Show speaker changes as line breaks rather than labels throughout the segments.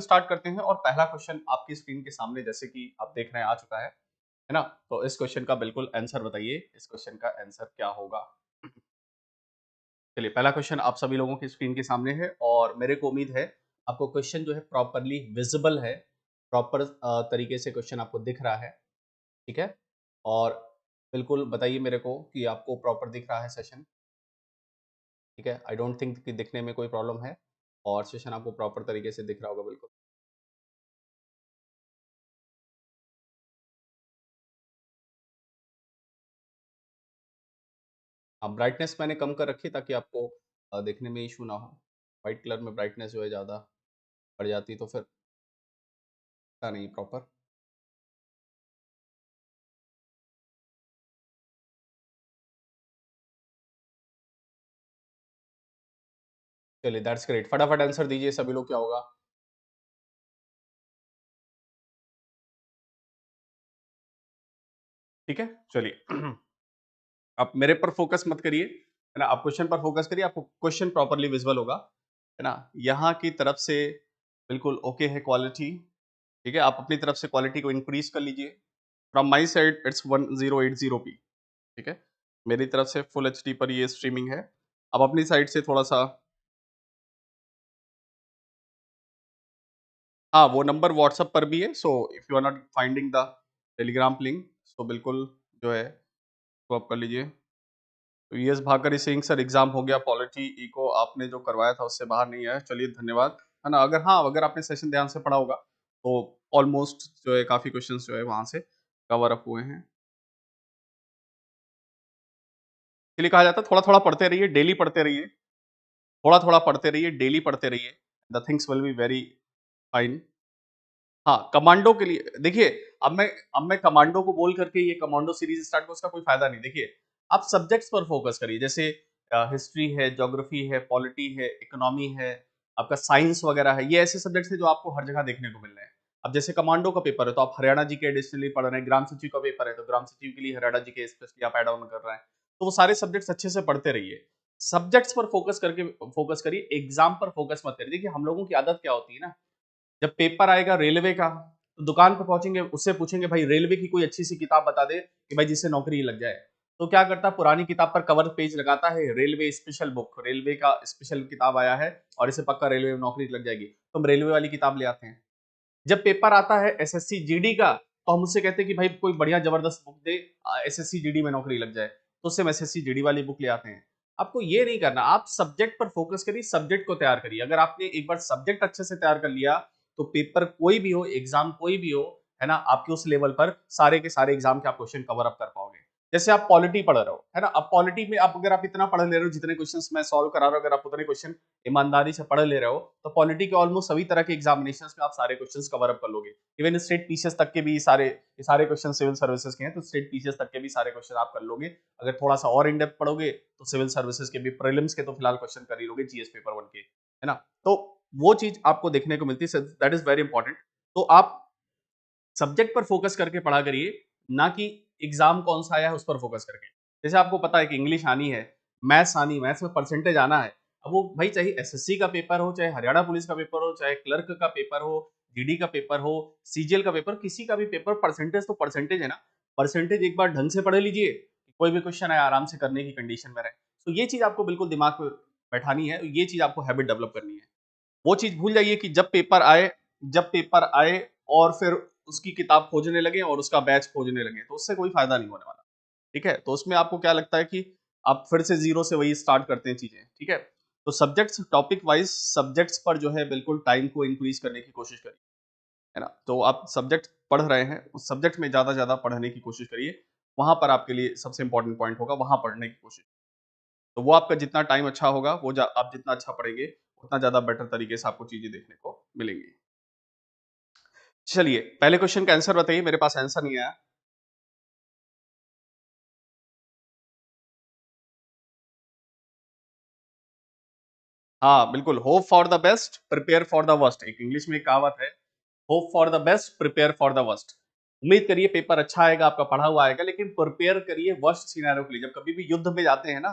Start करते हैं और पहला क्वेश्चन आपकी स्क्रीन के सामने जैसे कि आप देख रहे हैं आ चुका है ना। तो इस क्वेश्चन का बिल्कुल आंसर बताइए, इस क्वेश्चन का आंसर क्या होगा। चलिए, पहला क्वेश्चन आप सभी लोगों की स्क्रीन के सामने है और मेरे को उम्मीद है आपको क्वेश्चन जो है प्रॉपरली विजिबल है, प्रॉपर तरीके से क्वेश्चन आपको दिख रहा है। ठीक है, और बिल्कुल बताइए मेरे को कि आपको प्रॉपर दिख रहा है सेशन। ठीक है, आई डोंट थिंक कि दिखने में कोई प्रॉब्लम है और सेशन आपको प्रॉपर तरीके से दिख रहा होगा बिल्कुल। हाँ, ब्राइटनेस मैंने कम कर रखी है ताकि आपको देखने में इशू ना हो। व्हाइट कलर में ब्राइटनेस जो है ज़्यादा बढ़ जाती तो फिर था नहीं प्रॉपर। चलिए, दैट्स ग्रेट। फटाफट आंसर दीजिए सभी लोग, क्या होगा? ठीक है, चलिए। आप मेरे पर फोकस मत करिए, है ना? आप क्वेश्चन पर फोकस करिए, आपको क्वेश्चन प्रॉपर्ली विजिबल होगा, है ना? यहाँ की तरफ से बिल्कुल ओके है क्वालिटी। ठीक है, आप अपनी तरफ से क्वालिटी को इंक्रीज कर लीजिए। From my side it's 1080p। ठीक है, मेरी तरफ से फुल एचडी पर ये स्ट्रीमिंग है। अब अपनी साइड से थोड़ा सा, हाँ, वो नंबर व्हाट्सएप पर भी है। So if you are not finding the Telegram link, so बिल्कुल जो है तो आप कर लीजिए। तो yes Bhakar Singh sir, exam हो गया, पॉलिटी इको आपने जो करवाया था उससे बाहर नहीं आया, चलिए धन्यवाद। है ना? अगर, हाँ, अगर आपने सेशन ध्यान से पढ़ा होगा तो ऑलमोस्ट जो है काफी क्वेश्चंस जो है वहां से कवर अप हुए हैं। इसलिए कहा जाता है थोड़ा थोड़ा पढ़ते रहिए, डेली पढ़ते रहिए, थोड़ा थोड़ा पढ़ते रहिए, डेली पढ़ते रहिए, the things will be very fine. हाँ, कमांडो के लिए देखिए, अब मैं कमांडो को बोल करके ये कमांडो सीरीज स्टार्ट करो, उसका कोई फायदा नहीं। देखिए, आप सब्जेक्ट्स पर फोकस करिए, जैसे हिस्ट्री है, ज्योग्राफी है, पॉलिटी है, इकोनॉमी है, आपका साइंस वगैरह है। ये ऐसे सब्जेक्ट्स हैं जो आपको हर जगह देखने को मिल रहे हैं। अब जैसे कमांडो का पेपर है तो आप हरियाणा जी के एडिशनली पढ़ रहे हैं, ग्राम सचिव का पेपर है तो ग्राम सचिव के लिए हरियाणा जी के स्पेशली आप एड ऑन कर रहे हैं। तो वो सारे सब्जेक्ट्स अच्छे से पढ़ते रहिए। सब्जेक्ट्स पर फोकस करिए, एग्जाम पर फोकस मत करिए। देखिए, हम लोगों की आदत क्या होती है ना, जब पेपर आएगा रेलवे का तो दुकान पे पहुंचेंगे, उससे पूछेंगे भाई रेलवे की कोई अच्छी सी किताब बता दे कि भाई जिससे नौकरी लग जाए। तो क्या करता है, पुरानी किताब पर कवर पेज लगाता है, रेलवे स्पेशल बुक, रेलवे का स्पेशल किताब आया है और इसे पक्का रेलवे में नौकरी लग जाएगी, तो हम रेलवे वाली किताब ले आते हैं। जब पेपर आता है एसएससी जीडी का तो हम उससे कहते हैं कि भाई कोई बढ़िया जबरदस्त बुक दे, एसएससी जीडी में नौकरी लग जाए, तो उससे हम एसएससी जीडी वाली बुक ले आते हैं। आपको ये नहीं करना, आप सब्जेक्ट पर फोकस करिए, सब्जेक्ट को तैयार करिए। अगर आपने एक बार सब्जेक्ट अच्छे से तैयार कर लिया तो पेपर कोई भी हो, एग्जाम कोई भी हो, है ना, आपके उस लेवल पर सारे के सारे एग्जाम के आप क्वेश्चन कवर अप कर पाओगे। जैसे आप पॉलिटी पढ़ रहे हो, है ना, अब पॉलिटी में आप अगर आप इतना पढ़ ले रहे हो, जितने क्वेश्चंस मैं सॉल्व करा रहा हूं, अगर आप उतने क्वेश्चन ईमानदारी से पढ़ ले रहे हो तो पॉलिटी के ऑलमोस्ट सभी तरह के एग्जामिनेशंस में आप सारे क्वेश्चंस कवर अप कर लोगे। इवन स्टेट पीसीएस तक के भी सारे क्वेश्चन सिविल सर्विसेज के हैं तो स्टेट पीसीएस तक के भी सारे क्वेश्चन आप कर लोगे। अगर थोड़ा सा और इन डेप्थ पढ़ोगे तो सिविल सर्विसेज के भी, प्रीलिम्स के तो फिलहाल क्वेश्चन कर ही लोगे, जीएस पेपर 1 के, है ना। तो वो चीज आपको देखने को मिलती है, दैट इज वेरी इंपॉर्टेंट। तो आप सब्जेक्ट पर फोकस करके पढ़ा करिए, ना कि एग्जाम कौन सा आया है उस पर फोकस करके। जैसे आपको पता है कि इंग्लिश आनी है, मैथ्स आनी है, मैथ्स में परसेंटेज आना है। अब वो भाई चाहे एसएससी का पेपर हो, चाहे हरियाणा पुलिस का पेपर हो, चाहे क्लर्क का पेपर हो, जीडी का पेपर हो, सीजीएल का पेपर, किसी का भी पेपर, परसेंटेज तो परसेंटेज है ना। परसेंटेज एक बार ढंग से पढ़ लीजिए, कोई भी क्वेश्चन आए आराम से करने की कंडीशन में रहे। तो ये चीज आपको बिल्कुल दिमाग में बैठानी है, ये चीज आपको हैबिट डेवलप करनी है। वो चीज भूल जाइए कि जब पेपर आए और फिर उसकी किताब खोजने लगे और उसका बैच खोजने लगे, तो उससे कोई फायदा नहीं होने वाला। ठीक है, तो उसमें आपको क्या लगता है कि आप फिर से जीरो से वही स्टार्ट करते हैं चीजें। ठीक है, तो सब्जेक्ट्स, टॉपिक वाइज सब्जेक्ट्स पर जो है बिल्कुल टाइम को इंक्रीज करने की कोशिश करिए, है ना। तो आप सब्जेक्ट पढ़ रहे हैं, उस सब्जेक्ट में ज्यादा ज्यादा पढ़ने की कोशिश करिए, वहां पर आपके लिए सबसे इंपॉर्टेंट पॉइंट होगा, वहां पढ़ने की कोशिश। तो वो आपका जितना टाइम अच्छा होगा, आप जितना अच्छा पढ़ेंगे उतना ज्यादा बेटर तरीके से आपको चीजें देखने को मिलेंगी। चलिए, पहले क्वेश्चन का आंसर बताइए, मेरे पास आंसर नहीं आया। हाँ, बिल्कुल, hope for the best, prepare for the worst, एक इंग्लिश में एक कहावत है, hope for the best, prepare for the worst. उम्मीद करिए पेपर अच्छा आएगा, आपका पढ़ा हुआ आएगा, लेकिन प्रिपेयर करिए वर्स्ट सिनेरियो के लिए। जब कभी भी युद्ध में जाते हैं ना,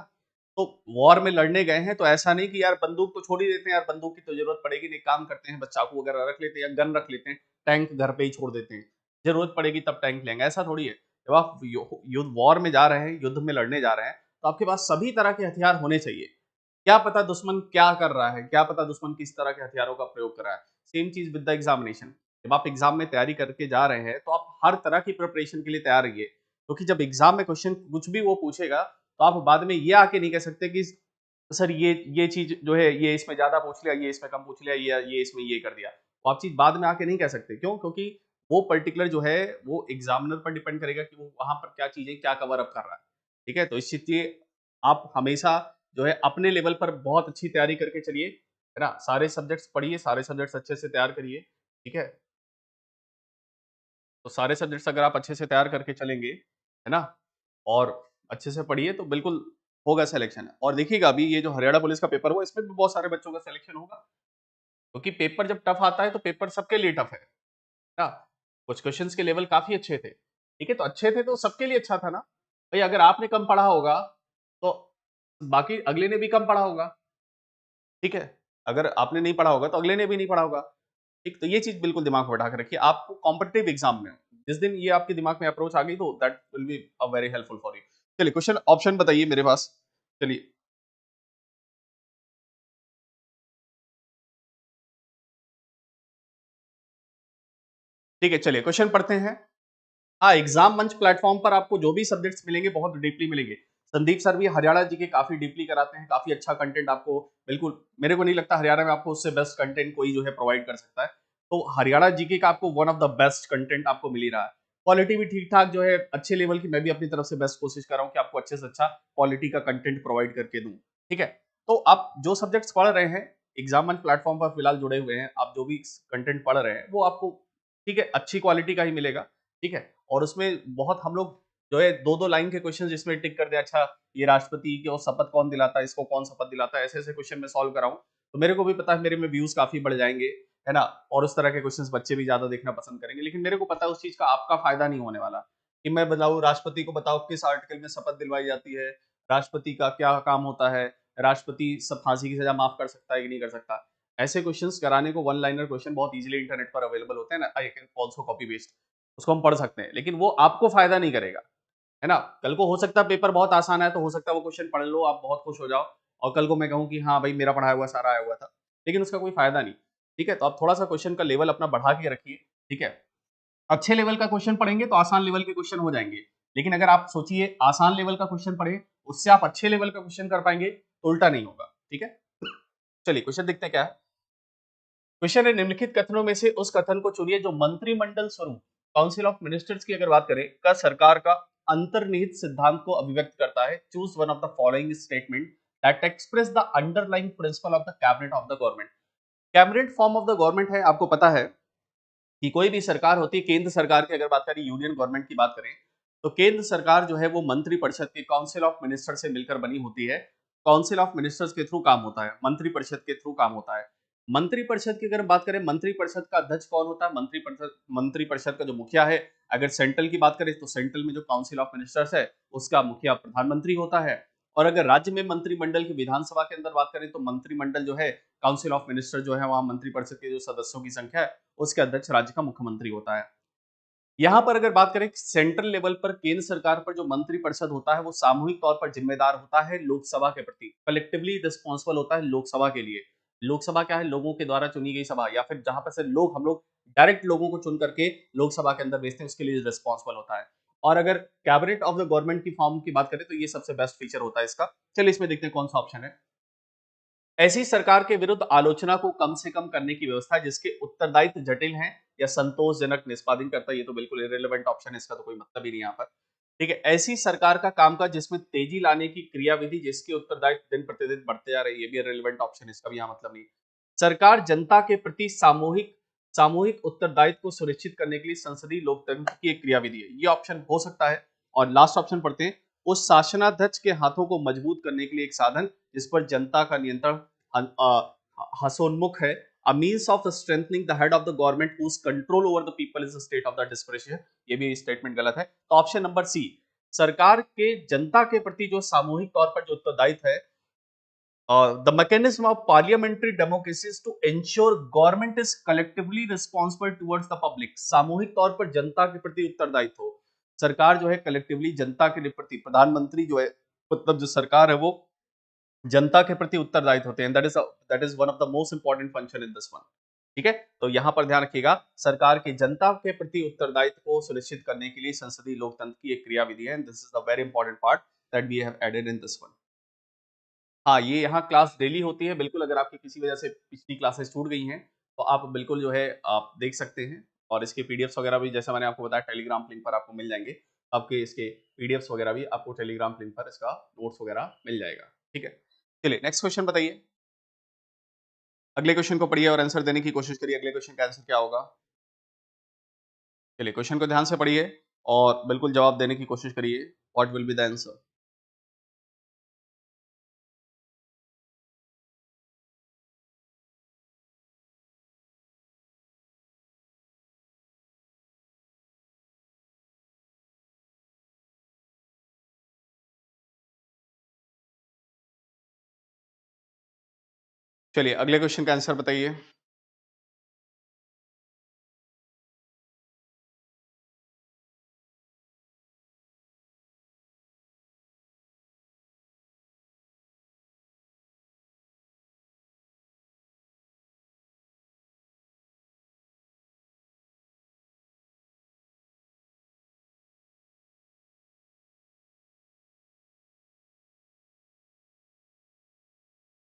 तो वॉर में लड़ने गए हैं, तो ऐसा नहीं कि यार बंदूक तो छोड़ ही देते हैं, यार बंदूक की तो जरूरत पड़ेगी नहीं, काम करते हैं बस चाकू वगैरह रख लेते हैं या गन रख लेते हैं, टैंक घर पे ही छोड़ देते हैं, जरूरत पड़ेगी तब टैंक लेंगे, ऐसा थोड़ी है। जब आप युद्ध वॉर में जा रहे हैं, युद्ध में लड़ने जा रहे हैं, तो आपके पास सभी तरह के हथियार होने चाहिए। क्या पता दुश्मन क्या कर रहा है, क्या पता दुश्मन किस तरह के हथियारों का प्रयोग कर रहा है। सेम चीज विद द एग्जामिनेशन, जब आप एग्जाम में तैयारी करके जा रहे हैं, तो आप हर तरह की प्रिपरेशन के लिए तैयार रहिए, क्योंकि जब एग्जाम में क्वेश्चन कुछ भी वो पूछेगा, तो आप बाद में ये आके नहीं कह सकते कि सर ये चीज जो है ये इसमें ज्यादा पूछ लिया, ये इसमें कम पूछ लिया, ये इसमें ये कर दिया, वो आप चीज बाद में आके नहीं कह सकते। क्यों? क्योंकि वो पर्टिकुलर जो है वो एग्जामिनर पर डिपेंड करेगा कि वो वहां पर क्या चीजें क्या कवर अप कर रहा है। ठीक है, तो इसलिए आप हमेशा जो है अपने लेवल पर बहुत अच्छी तैयारी करके चलिए, है ना। सारे सब्जेक्ट्स पढ़िए, सारे सब्जेक्ट्स अच्छे से तैयार करिए। ठीक है, तो सारे सब्जेक्ट्स अगर आप अच्छे से तैयार करके चलेंगे, है ना, और अच्छे से पढ़िए, तो बिल्कुल होगा सिलेक्शन। और देखिएगा अभी ये जो हरियाणा पुलिस का पेपर हुआ, इसमें भी बहुत सारे बच्चों का सिलेक्शन होगा, क्योंकि पेपर जब टफ आता है तो पेपर सबके लिए टफ है ना। कुछ क्वेश्चंस के लेवल काफी अच्छे थे, ठीक है, तो अच्छे थे तो सबके लिए अच्छा था ना। भाई अगर आपने कम पढ़ा होगा, तो बाकी अगले ने भी कम पढ़ा होगा। ठीक है, अगर आपने नहीं पढ़ा होगा तो अगले ने भी नहीं पढ़ा होगा। ठीक, तो ये चीज बिल्कुल दिमाग में बैठा के रखिए। आपको कॉम्पिटिटिव एग्जाम में जिस दिन ये आपके दिमाग में अप्रोच आ गई, तो that will be a very helpful for you. चलिए क्वेश्चन ऑप्शन बताइए मेरे पास। चलिए, ठीक है, चलिए क्वेश्चन पढ़ते हैं। हाँ, एग्जाम मंच प्लेटफॉर्म पर आपको जो भी सब्जेक्ट्स मिलेंगे बहुत डीपली मिलेंगे। संदीप सर भी हरियाणा जी के काफी डीपली कराते हैं, काफी अच्छा कंटेंट आपको, बिल्कुल मेरे को नहीं लगता हरियाणा में आपको उससे बेस्ट कंटेंट कोई जो है प्रोवाइड कर सकता है। तो हरियाणा जीके का आपको one of the best content आपको मिल ही रहा है। क्वालिटी भी ठीक ठाक जो है अच्छे लेवल की, मैं भी अपनी तरफ से बेस्ट कोशिश कर रहा हूँ कि आपको अच्छे से अच्छा क्वालिटी का कंटेंट प्रोवाइड करके दूं। ठीक है, तो आप जो सब्जेक्ट्स पढ़ रहे हैं, एग्जाम मंच प्लेटफॉर्म पर फिलहाल जुड़े हुए हैं, आप जो भी कंटेंट पढ़ रहे हैं वो आपको, ठीक है, अच्छी क्वालिटी का ही मिलेगा। ठीक है, और उसमें बहुत हम लोग जो है दो दो लाइन के क्वेश्चन जिसमें टिक कर दे, अच्छा ये राष्ट्रपति को शपथ कौन दिलाता है, इसको कौन शपथ दिलाता है, ऐसे ऐसे क्वेश्चन में सॉल्व कराऊं, तो मेरे को भी पता है मेरे में व्यूज काफी बढ़ जाएंगे, है ना। और उस तरह के क्वेश्चंस बच्चे भी ज्यादा देखना पसंद करेंगे। लेकिन मेरे को पता है उस चीज का आपका फायदा नहीं होने वाला, कि मैं बताऊं राष्ट्रपति को, बताओ किस आर्टिकल में शपथ दिलवाई जाती है, राष्ट्रपति का क्या काम होता है, राष्ट्रपति सब फांसी की सजा माफ कर सकता है कि नहीं कर सकता। ऐसे क्वेश्चंस कराने को, वन लाइनर क्वेश्चन बहुत इजीली इंटरनेट पर अवेलेबल होते हैं ना, I can also copy paste, उसको हम पढ़ सकते हैं, लेकिन वो आपको फायदा नहीं करेगा, है ना। कल को हो सकता है पेपर बहुत आसान है, तो हो सकता है वो क्वेश्चन पढ़ लो, आप बहुत खुश हो जाओ, और कल को मैं कहूँ कि हाँ भाई मेरा पढ़ाया हुआ सारा आया हुआ था, लेकिन उसका कोई फायदा नहीं। ठीक है, तो आप थोड़ा सा क्वेश्चन का लेवल अपना बढ़ा के रखिए। ठीक है, अच्छे लेवल का क्वेश्चन पढ़ेंगे तो आसान लेवल के क्वेश्चन हो जाएंगे, लेकिन अगर आप सोचिए आसान लेवल का क्वेश्चन पढ़े, उससे आप अच्छे लेवल का क्वेश्चन कर पाएंगे, तो उल्टा नहीं होगा। ठीक है, चलिए क्वेश्चन देखते हैं क्या है। क्वेश्चन है, निम्नलिखित कथनों में से उस कथन को चुनिए जो मंत्रिमंडल स्वरूप, काउंसिल ऑफ मिनिस्टर्स की अगर बात करें, का सरकार का अंतर्निहित सिद्धांत को अभिव्यक्त करता है। Choose one of the following statement that express the underlying principle of the cabinet of the government. Cabinet form of the government है, आपको पता है कि कोई भी सरकार होती है, केंद्र सरकार की अगर बात करें, यूनियन गवर्नमेंट की बात करें, तो केंद्र सरकार जो है वो मंत्रिपरिषद के, काउंसिल ऑफ मिनिस्टर से मिलकर बनी होती है। काउंसिल ऑफ मिनिस्टर्स के थ्रू काम होता है, मंत्रिपरिषद के थ्रू काम होता है। मंत्रिपरिषद की अगर बात करें, मंत्रिपरिषद का अध्यक्ष कौन होता है? मंत्रिपरिषद का जो मुखिया है, अगर सेंट्रल की बात करें तो सेंट्रल में जो काउंसिल ऑफ मिनिस्टर्स है उसका मुखिया प्रधानमंत्री होता है। और अगर राज्य में मंत्रिमंडल की, विधानसभा के अंदर बात करें, तो मंत्रिमंडल जो है, काउंसिल ऑफ मिनिस्टर जो है, वहां मंत्रिपरिषद के जो सदस्यों की संख्या है उसके अध्यक्ष राज्य का मुख्यमंत्री होता है। यहां पर अगर बात करें, सेंट्रल लेवल पर केंद्र सरकार पर जो मंत्रिपरिषद होता है वो सामूहिक तौर पर जिम्मेदार होता है लोकसभा के प्रति, कलेक्टिवली रिस्पॉन्सिबल होता है लोकसभा के लिए। लोकसभा क्या है? लोगों के द्वारा चुनी गई सभा, या फिर जहां पर से लोग, हम लोग डायरेक्ट लोगों को चुन करके लोकसभा के अंदर भेजते हैं, उसके लिए रिस्पॉन्सिबल होता है। और अगर कैबिनेट ऑफ द गवर्नमेंट की फॉर्म की बात करें, तो ये सबसे बेस्ट फीचर होता है इसका। चलिए इसमें देखते हैं कौन सा ऑप्शन है। ऐसी सरकार के विरुद्ध आलोचना को कम से कम करने की व्यवस्था जिसके उत्तरदायित्व जटिल हैं या संतोषजनक निष्पादन करता है, ये तो बिल्कुल इरेलेवेंट ऑप्शन है, इसका तो कोई मतलब ही नहीं यहाँ पर। ठीक है, ऐसी सरकार का कामकाज जिसमें तेजी लाने की क्रियाविधि जिसके उत्तरदायित्व दिन प्रतिदिन बढ़ते जा रहे हैं, ये भी इरेलेवेंट ऑप्शन है, इसका भी यहाँ मतलब नहीं। सरकार जनता के प्रति सामूहिक सामूहिक उत्तरदायित्व को सुनिश्चित करने के लिए संसदीय लोकतंत्र की एक क्रियाविधि है, ये ऑप्शन हो सकता है। और लास्ट ऑप्शन पढ़ते हैं, उस शासनाध्यक्ष के हाथों को मजबूत करने के लिए एक साधन जिस पर जनता का नियंत्रण हसोन्मुख है, a means of strengthening the head of the government whose control over the people is a state of the desperation। ये भी स्टेटमेंट गलत है, तो ऑप्शन नंबर सी, सरकार के जनता के प्रति जो सामूहिक तौर पर जो उत्तरदायित्व है, the mechanism of parliamentary democracy is to ensure government is collectively responsible towards the public। सामूहिक तौर पर जनता के प्रति उत्तरदायित्व हो, सरकार जो है कलेक्टिवली जनता के प्रति, प्रधानमंत्री जो है मतलब जो सरकार है वो जनता के प्रति उत्तरदायित्व होते हैं। That is one of the most important function in this one. ठीक है, तो यहां पर ध्यान रखिएगा, सरकार के जनता के प्रति उत्तरदायित्व को सुनिश्चित करने के लिए संसदीय लोकतंत्र की एक क्रियाविधि है। This is the very important part that we have added in this one. हाँ, ये यहाँ क्लास डेली होती है बिल्कुल। अगर आपकी किसी वजह से पिछली क्लासेस छूट गई हैं तो आप बिल्कुल जो है आप देख सकते हैं, और इसके पीडीएफ्स वगैरह भी जैसा मैंने आपको बताया टेलीग्राम लिंक पर आपको मिल जाएंगे। आपके इसके पीडीएफ्स वगैरह भी आपको टेलीग्राम लिंक पर इसका नोट्स वगैरह मिल जाएगा। ठीक है, चलिए नेक्स्ट क्वेश्चन बताइए। अगले क्वेश्चन को पढ़िए और आंसर देने की कोशिश करिए। अगले क्वेश्चन का आंसर क्या होगा? चलिए क्वेश्चन को ध्यान से पढ़िए और बिल्कुल जवाब देने की कोशिश करिए। What will be the answer? चलिए अगले क्वेश्चन का आंसर बताइए।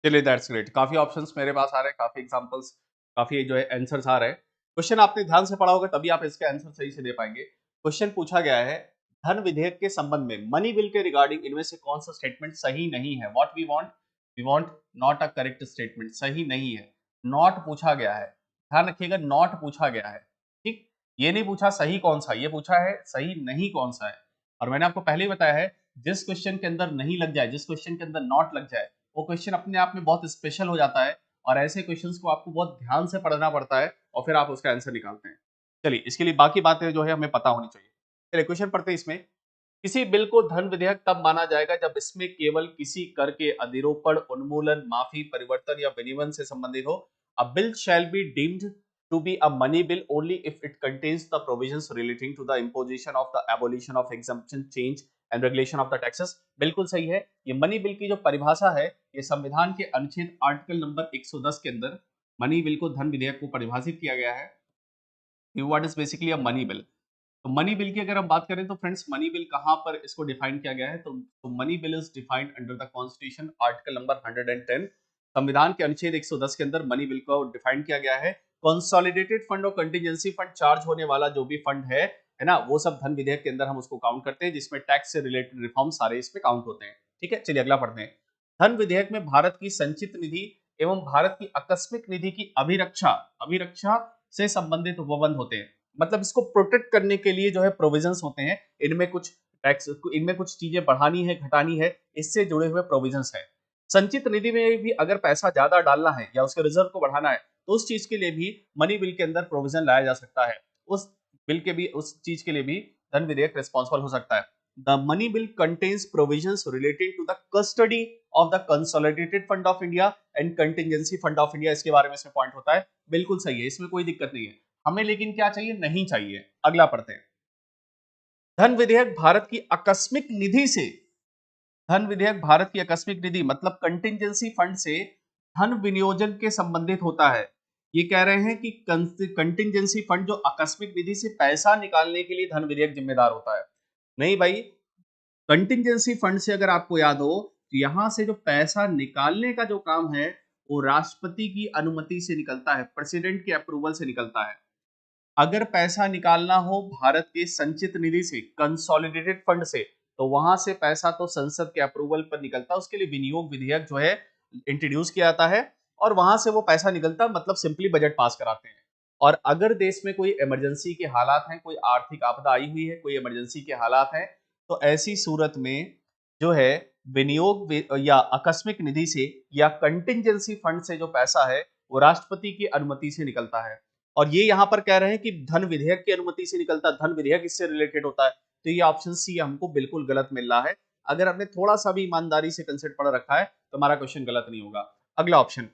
चलिए दैट्स ग्रेट। काफी ऑप्शंस मेरे पास आ रहे हैं, काफी एग्जांपल्स, काफी जो है आंसर्स आ रहे हैं। क्वेश्चन आपने ध्यान से पढ़ा होगा तभी आप इसके आंसर सही से दे पाएंगे। क्वेश्चन पूछा गया है धन विधेयक के संबंध में मनी बिल के रिगार्डिंग इनमें से कौन सा स्टेटमेंट सही नहीं है। What we want not a correct statement, सही नहीं है। नॉट पूछा गया है, ध्यान रखिएगा, नॉट पूछा गया है। ठीक, ये नहीं पूछा सही कौन सा, ये पूछा है सही नहीं कौन सा है। और मैंने आपको पहले ही बताया है जिस क्वेश्चन के अंदर नहीं लग जाए, जिस क्वेश्चन के अंदर नॉट लग जाए, वो क्वेश्चन अपने आप में बहुत स्पेशल हो जाता है, और ऐसे क्वेश्चंस को आपको बहुत ध्यान से पढ़ना पड़ता है और फिर आप उसका आंसर निकालते हैं। चलिए इसके लिए बाकी बातें जो है हमें पता होनी चाहिए। चलिए क्वेश्चन पढ़ते हैं। इसमें किसी बिल को धन विधेयक तब माना जाएगा जब इसमें केवल किसी कर के अधिरोपण, उन्मूलन, माफी, परिवर्तन या विनिमय से संबंधित हो। अ bill shall be deemed to be a money bill only if it contains the provisions relating to the imposition of the abolition of exemption, change and regulation of the taxes। बिल्कुल सही है। ये मनी बिल की जो परिभाषा है, ये संविधान के अनुच्छेद आर्टिकल नंबर 110 के अंदर मनी बिल को, धन विधेयक को परिभाषित किया गया है। What is basically a money bill. तो मनी बिल की अगर हम बात करें तो फ्रेंड्स मनी बिल कहां पर इसको डिफाइन किया गया है, तो money bill is defined under the constitution article number 110। संविधान के अनुच्छेद 110 के अंदर मनी बिल को डिफाइन किया गया है। कंसोलिडेटेड फंड और कंटिजेंसी फंड, चार्ज होने वाला जो भी फंड है ना, वो सब धन विधेयक के अंदर हम उसको काउंट करते हैं, जिसमें टैक्स से रिलेटेड रिफॉर्म सारे इसमें काउंट होते हैं। ठीक है, चलिए अगला पढ़ते हैं। धन विधेयक में भारत की संचित निधि एवं भारत की आकस्मिक निधि की अभिरक्षा अभिरक्षा से संबंधित उपबंध होते हैं। मतलब इसको प्रोटेक्ट करने के लिए जो है प्रोविजंस होते हैं, इनमें कुछ टैक्स, इनमें कुछ चीजें बढ़ानी है, घटानी है, इससे जुड़े हुए प्रोविजंस है। संचित निधि में भी अगर पैसा ज्यादा डालना है या उसके रिजर्व को बढ़ाना है तो उस चीज के लिए भी मनी बिल के अंदर प्रोविजन लाया जा सकता है। उस चीज के लिए भी धन विधेयक रिस्पॉन्सिबल हो सकता है। The money bill contains provisions related to the custody of the consolidated fund of India and contingency fund of India. इसके बारे में इसमें पॉइंट होता है, बिल्कुल सही है, इसमें कोई दिक्कत नहीं है। हमें लेकिन क्या चाहिए, नहीं चाहिए। अगला पढ़ते हैं। धन विधेयक भारत की आकस्मिक निधि से, धन विधेयक भारत की आकस्मिक निधि मतलब कंटिजेंसी फंड से धन विनियोजन के संबंधित होता है। ये कह रहे हैं कि कंटिजेंसी फंड जो आकस्मिक निधि से पैसा निकालने के लिए धन विधेयक जिम्मेदार होता है। नहीं भाई, कंटिजेंसी फंड से अगर आपको याद हो तो यहां से जो पैसा निकालने का जो काम है वो राष्ट्रपति की अनुमति से निकलता है, प्रेसिडेंट के अप्रूवल से निकलता है। अगर पैसा निकालना हो भारत के संचित निधि से, कंसोलिडेटेड फंड से, तो वहां से पैसा तो संसद के अप्रूवल पर निकलता है। उसके लिए विनियोग विधेयक जो है इंट्रोड्यूस किया जाता है और वहां से वो पैसा निकलता, मतलब सिंपली बजट पास कराते हैं। और अगर देश में कोई इमरजेंसी के हालात हैं, कोई आर्थिक आपदा आई हुई है, कोई इमरजेंसी के हालात हैं, तो ऐसी सूरत में जो है या आकस्मिक निधि से या कंटिजेंसी फंड से जो पैसा है वो राष्ट्रपति की अनुमति से निकलता है। और ये यहां पर कह रहे हैं कि धन विधेयक की अनुमति से निकलता है, धन विधेयक इससे रिलेटेड होता है। तो ये ऑप्शन सी हमको बिल्कुल गलत मिल रहा है। अगर हमने थोड़ा सा भी ईमानदारी से कंसेप्ट पढ़ रखा है तो हमारा क्वेश्चन गलत नहीं होगा। अगला ऑप्शन,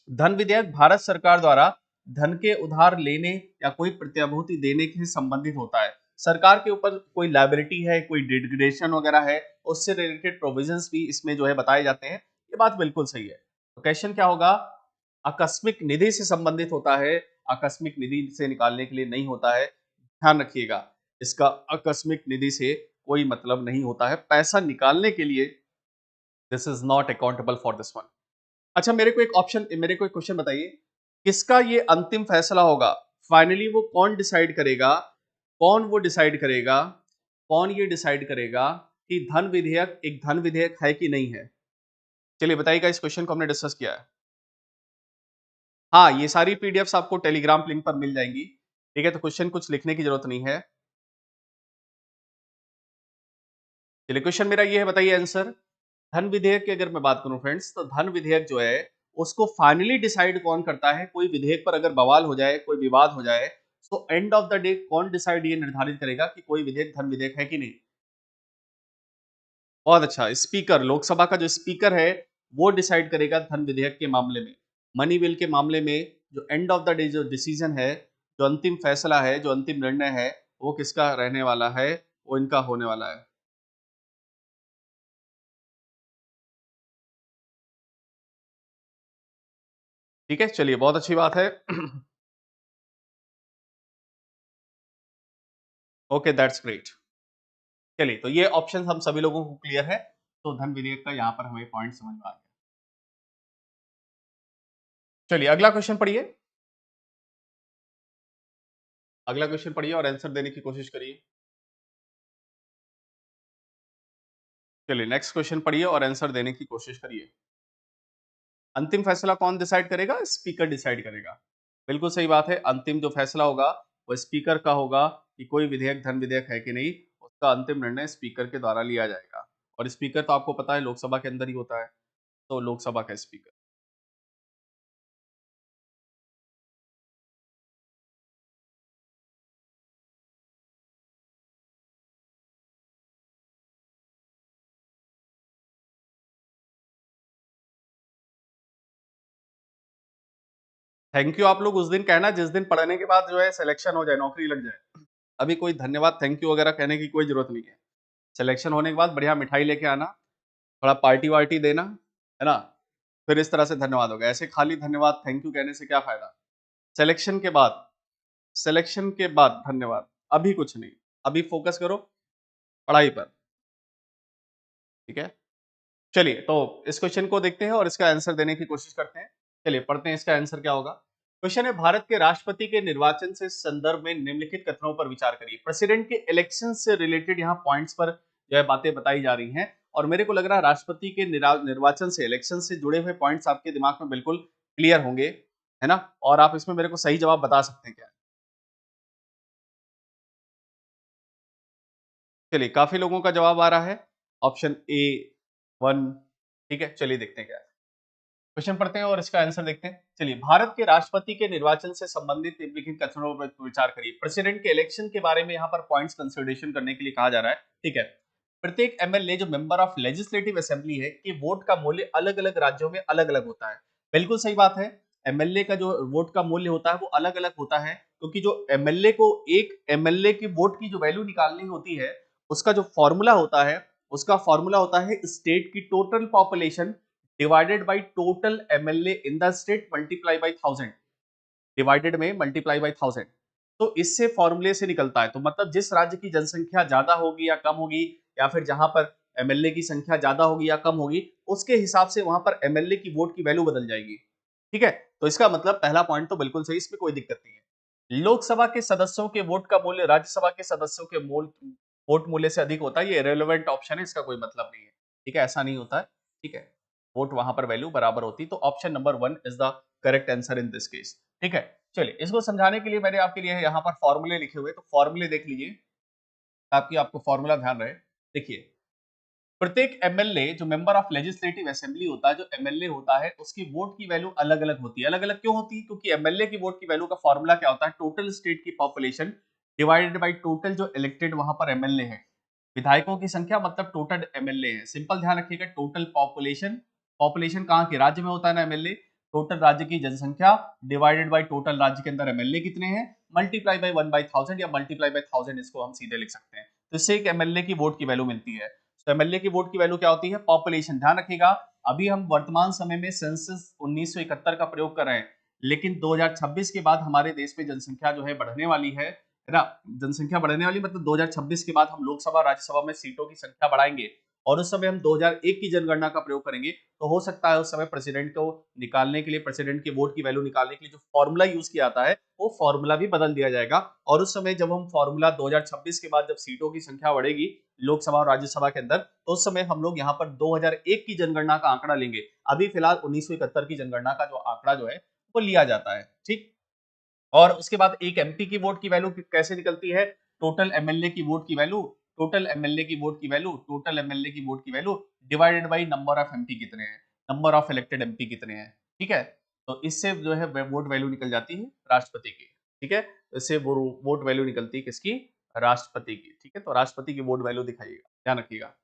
धन विधेयक भारत सरकार द्वारा धन के उधार लेने या कोई प्रत्याभूति देने से संबंधित होता है। सरकार के ऊपर कोई लायबिलिटी है, कोई डिग्रेडेशन वगैरह है, उससे रिलेटेड प्रोविजंस भी इसमें जो है बताए जाते हैं। ये बात बिल्कुल सही है। तो क्वेश्चन क्या होगा, आकस्मिक निधि से संबंधित होता है, आकस्मिक निधि से निकालने के लिए नहीं होता है। ध्यान रखिएगा, इसका आकस्मिक निधि से कोई मतलब नहीं होता है, पैसा निकालने के लिए this is not accountable for this one. अच्छा, मेरे को एक क्वेश्चन बताइए, किसका ये अंतिम फैसला होगा? फाइनली वो कौन डिसाइड करेगा, कौन वो डिसाइड करेगा, कौन ये डिसाइड करेगा कि धन विधेयक एक धन विधेयक है कि नहीं है? चलिए बताइएगा, इस क्वेश्चन को हमने डिस्कस किया है। हाँ, ये सारी पीडीएफ्स आपको टेलीग्राम लिंक पर मिल जाएंगी। ठीक है, तो क्वेश्चन कुछ लिखने की जरूरत नहीं है। चलिए, क्वेश्चन मेरा ये है, बताइए आंसर। धन विधेयक की अगर मैं बात करूं फ्रेंड्स, तो धन विधेयक जो है उसको फाइनली डिसाइड कौन करता है? कोई विधेयक पर अगर बवाल हो जाए, कोई विवाद हो जाए, तो एंड ऑफ द डे कौन डिसाइड ये निर्धारित करेगा कि कोई विधेयक धन विधेयक है कि नहीं? बहुत अच्छा, स्पीकर, लोकसभा का जो स्पीकर है वो डिसाइड करेगा धन विधेयक के मामले में। मनी बिल के मामले में जो एंड ऑफ द डे जो डिसीजन है, जो अंतिम फैसला है, जो अंतिम निर्णय है, वो किसका रहने वाला है? वो इनका होने वाला है। ठीक है, चलिए बहुत अच्छी बात है। Okay, that's great. चलिए, तो ये ऑप्शन हम सभी लोगों को क्लियर है, तो धन विधेयक का यहाँ पर हमें पॉइंट समझ में आ गया। चलिए अगला क्वेश्चन पढ़िए, अगला क्वेश्चन पढ़िए और आंसर देने की कोशिश करिए। चलिए नेक्स्ट क्वेश्चन पढ़िए और आंसर देने की कोशिश करिए। अंतिम फैसला कौन डिसाइड करेगा? स्पीकर डिसाइड करेगा। बिल्कुल सही बात है, अंतिम जो फैसला होगा वो स्पीकर का होगा कि कोई विधेयक धन विधेयक है कि नहीं, उसका अंतिम निर्णय स्पीकर के द्वारा लिया जाएगा। और स्पीकर तो आपको पता है लोकसभा के अंदर ही होता है, तो लोकसभा का स्पीकर। थैंक यू आप लोग उस दिन कहना जिस दिन पढ़ने के बाद जो है सिलेक्शन हो जाए, नौकरी लग जाए। अभी कोई धन्यवाद थैंक यू वगैरह कहने की कोई जरूरत नहीं है। सिलेक्शन होने के बाद बढ़िया मिठाई लेके आना, थोड़ा पार्टी वार्टी देना, है ना? फिर इस तरह से धन्यवाद होगा। ऐसे खाली धन्यवाद थैंक यू कहने से क्या फायदा? सिलेक्शन के बाद, सिलेक्शन के बाद धन्यवाद, अभी कुछ नहीं। अभी फोकस करो पढ़ाई पर। ठीक है, चलिए तो इस क्वेश्चन को देखते हैं और इसका आंसर देने की कोशिश करते हैं। चलिए पढ़ते हैं इसका आंसर क्या होगा। क्वेश्चन है, भारत के राष्ट्रपति के निर्वाचन से संदर्भ में निम्नलिखित कथनों पर विचार करिए। प्रेसिडेंट के इलेक्शन से रिलेटेड यहाँ पॉइंट्स पर जो है बातें बताई जा रही हैं, और मेरे को लग रहा है राष्ट्रपति के निर्वाचन से, इलेक्शन से जुड़े हुए पॉइंट्स आपके दिमाग में बिल्कुल क्लियर होंगे, है ना? और आप इसमें मेरे को सही जवाब बता सकते हैं क्या? चलिए काफी लोगों का जवाब आ रहा है, ऑप्शन ए 1। ठीक है, चलिए देखते हैं क्या है। क्वेश्चन पढ़ते हैं और इसका आंसर देखते हैं। चलिए, भारत के राष्ट्रपति के निर्वाचन से संबंधित निम्नलिखित कथनों पर विचार करिए। प्रेसिडेंट के इलेक्शन के बारे में यहाँ पर पॉइंट्स कंसिडरेशन करने के लिए कहा जा रहा है। ठीक है, प्रत्येक एमएलए जो मेंबर ऑफ लेजिस्लेटिव असेंबली है कि वोट का मूल्य अलग अलग राज्यों में अलग अलग होता है। बिल्कुल सही बात है, एमएलए का जो वोट का मूल्य होता है वो अलग अलग होता है, क्योंकि जो एमएलए को, एक एमएलए की वोट की जो वैल्यू निकालनी होती है, उसका जो फॉर्मूला होता है, उसका फॉर्मूला होता है स्टेट की total population divided by total MLA in the state multiply by 1000, divided में मल्टीप्लाई बाई 1000। तो इससे फॉर्मूले से निकलता है। तो मतलब जिस राज्य की जनसंख्या ज्यादा होगी या कम होगी, या फिर जहां पर एमएलए की संख्या ज्यादा होगी या कम होगी, उसके हिसाब से वहां पर एमएलए की वोट की वैल्यू बदल जाएगी। ठीक है, तो इसका मतलब पहला पॉइंट तो बिल्कुल सही, इसमें कोई दिक्कत नहीं है। लोकसभा के सदस्यों के वोट का मूल्य राज्यसभा के सदस्यों के वोट मूल्य से अधिक होता है, ये रेलेवेंट ऑप्शन है, इसका कोई मतलब नहीं है। ठीक है, ऐसा नहीं होता है। ठीक है, वोट वहां पर वैल्यू बराबर होती, तो option number 1 is the correct answer in this case. ठीक है, चलिए इसको समझाने के लिए मैंने आपके लिए यहाँ पर फॉर्मूले लिखे हुए, तो फॉर्मूले देख लीजिए ताकि आपको फॉर्मूला ध्यान रहे। देखिए, प्रत्येक एमएलए जो मेंबर ऑफ लेजिस्लेटिव असेंबली होता है, जो एमएलए होता है, उसकी वोट की वैल्यू अलग अलग होती है। अलग अलग क्यों होती है? क्योंकि एमएलए की वोट की वैल्यू का फॉर्मूला क्या होता है? टोटल स्टेट की पॉपुलेशन डिवाइडेड बाई टोटल जो इलेक्टेड वहां पर एमएलए है, विधायकों की संख्या मतलब टोटल एमएलए है। सिंपल ध्यान रखिएगा, टोटल पॉपुलेशन, पॉपुलेशन कहाँ की, राज्य में होता है ना एमएलए, टोटल राज्य की जनसंख्या डिवाइडेड बाई टोटल राज्य के अंदर एमएलए कितने हैं, मल्टीप्लाई बाई 1/1000 या मल्टीप्लाई बाई 1000, इसको हम सीधे लिख सकते हैं। तो इससे एक एमएलए की वोट की वैल्यू मिलती है। तो एमएलए की वोट की वैल्यू क्या होती है, पॉपुलेशन। ध्यान रखिएगा, अभी हम वर्तमान समय में सेंसस 1971 का प्रयोग कर रहे हैं, लेकिन 2026 के बाद हमारे देश में जनसंख्या जो है बढ़ने वाली है ना। जनसंख्या बढ़ने वाली मतलब 2026 के बाद हम लोकसभा राज्यसभा में सीटों की संख्या बढ़ाएंगे, और उस समय हम 2001 की जनगणना का प्रयोग करेंगे। तो हो सकता है उस समय प्रेसिडेंट को निकालने के लिए, प्रेसिडेंट की वोट की वैल्यू निकालने के लिए जो फॉर्मूला यूज किया जाता है, वो फॉर्मूला भी बदल दिया जाएगा। और उस समय जब हम फॉर्मूला 2026 के बाद जब सीटों की संख्या बढ़ेगी लोकसभा और राज्यसभा के अंदर, तो उस समय हम लोग यहाँ पर 2001 की जनगणना का आंकड़ा लेंगे। अभी फिलहाल 1971 की जनगणना का जो आंकड़ा जो है वो लिया जाता है, ठीक। और उसके बाद एक एमपी की वोट की वैल्यू कैसे निकलती है, टोटल एमएलए की वोट की वैल्यू, टोटल एमएलए की वोट की वैल्यू, टोटल एमएलए की वोट की value divided by number of MP कितने हैं, नंबर ऑफ इलेक्टेड एमपी कितने हैं, ठीक है। तो इससे जो है वोट वैल्यू निकल जाती है राष्ट्रपति की, ठीक है। इससे वो वोट वैल्यू निकलती है किसकी, राष्ट्रपति की, ठीक है। तो राष्ट्रपति की वोट वैल्यू दिखाइएगा, ध्यान रखिएगा।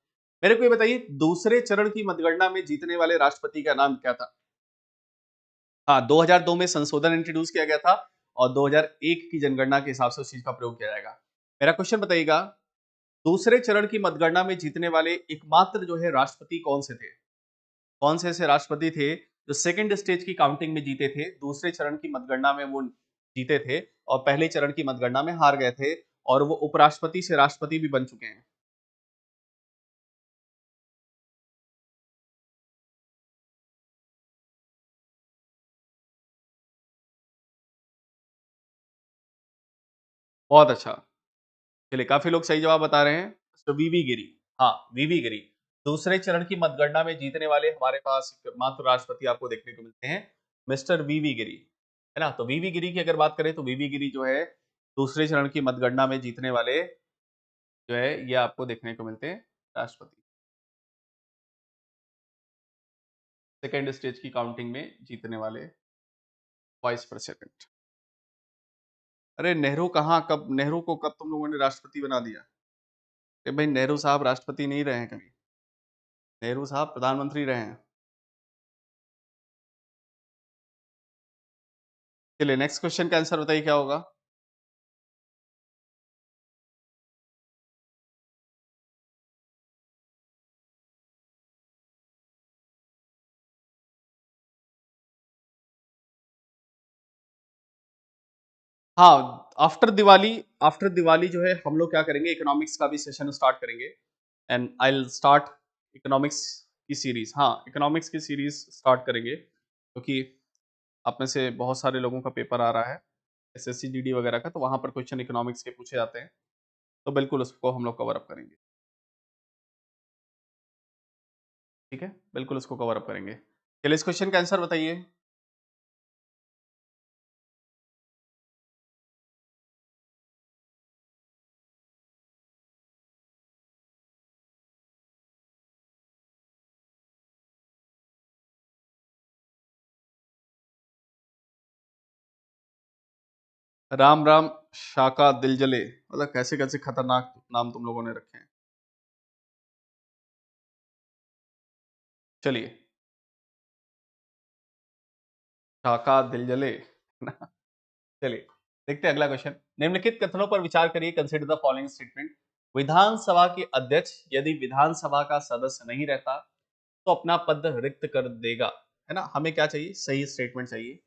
मेरे को ये बताइए, दूसरे चरण की मतगणना में जीतने वाले राष्ट्रपति का नाम क्या था। हाँ, 2002 में संशोधन इंट्रोड्यूस किया गया था, और 2001 की जनगणना के हिसाब से उस चीज का प्रयोग किया जाएगा। मेरा क्वेश्चन बताइएगा, दूसरे चरण की मतगणना में जीतने वाले एकमात्र जो है राष्ट्रपति कौन से थे, कौन से ऐसे राष्ट्रपति थे जो सेकंड स्टेज की काउंटिंग में जीते थे, दूसरे चरण की मतगणना में वो जीते थे, और पहले चरण की मतगणना में हार गए थे, और वो उपराष्ट्रपति से राष्ट्रपति भी बन चुके हैं। बहुत अच्छा, चलिए काफी लोग सही जवाब बता रहे हैं। तो वीवी गिरी, हाँ वीवी गिरी, दूसरे चरण की मतगणना में जीतने वाले हमारे पास एकमात्र राष्ट्रपति आपको देखने को मिलते हैं, मिस्टर वीवी गिरी, है ना। तो वीवी गिरी की अगर बात करें तो वीवी गिरी जो है दूसरे चरण की मतगणना में जीतने वाले जो है ये आपको देखने को मिलते हैं राष्ट्रपति, सेकेंड स्टेज की काउंटिंग में जीतने वाले वाइस प्रेसिडेंट। अरे नेहरू कहाँ, कब नेहरू को कब तुम लोगों ने राष्ट्रपति बना दिया। अरे भाई नेहरू साहब राष्ट्रपति नहीं रहे हैं कभी, नेहरू साहब प्रधानमंत्री रहे हैं। चलिए नेक्स्ट क्वेश्चन का आंसर बताइए क्या होगा। हाँ, आफ्टर दिवाली जो है हम लोग क्या करेंगे, इकोनॉमिक्स का भी सेशन स्टार्ट करेंगे, and I will start economics की सीरीज। हाँ, इकोनॉमिक्स की सीरीज स्टार्ट करेंगे, क्योंकि आप में से बहुत सारे लोगों का पेपर आ रहा है एसएससी जीडी वगैरह का, तो वहां पर क्वेश्चन इकोनॉमिक्स के पूछे जाते हैं, तो बिल्कुल उसको हम लोग कवर अप करेंगे, ठीक है, बिल्कुल उसको कवर अप करेंगे। चलिए इस क्वेश्चन का आंसर बताइए। राम राम शाका दिल जले, मतलब कैसे कैसे खतरनाक नाम तुम लोगों ने रखे हैं। चलिए, शाका दिल जले चलिए देखते हैं अगला क्वेश्चन। निम्नलिखित कथनों पर विचार करिए, कंसिडर द फॉलोइंग स्टेटमेंट। विधानसभा के अध्यक्ष यदि विधानसभा का सदस्य नहीं रहता तो अपना पद रिक्त कर देगा, है ना। हमें क्या चाहिए, सही स्टेटमेंट चाहिए।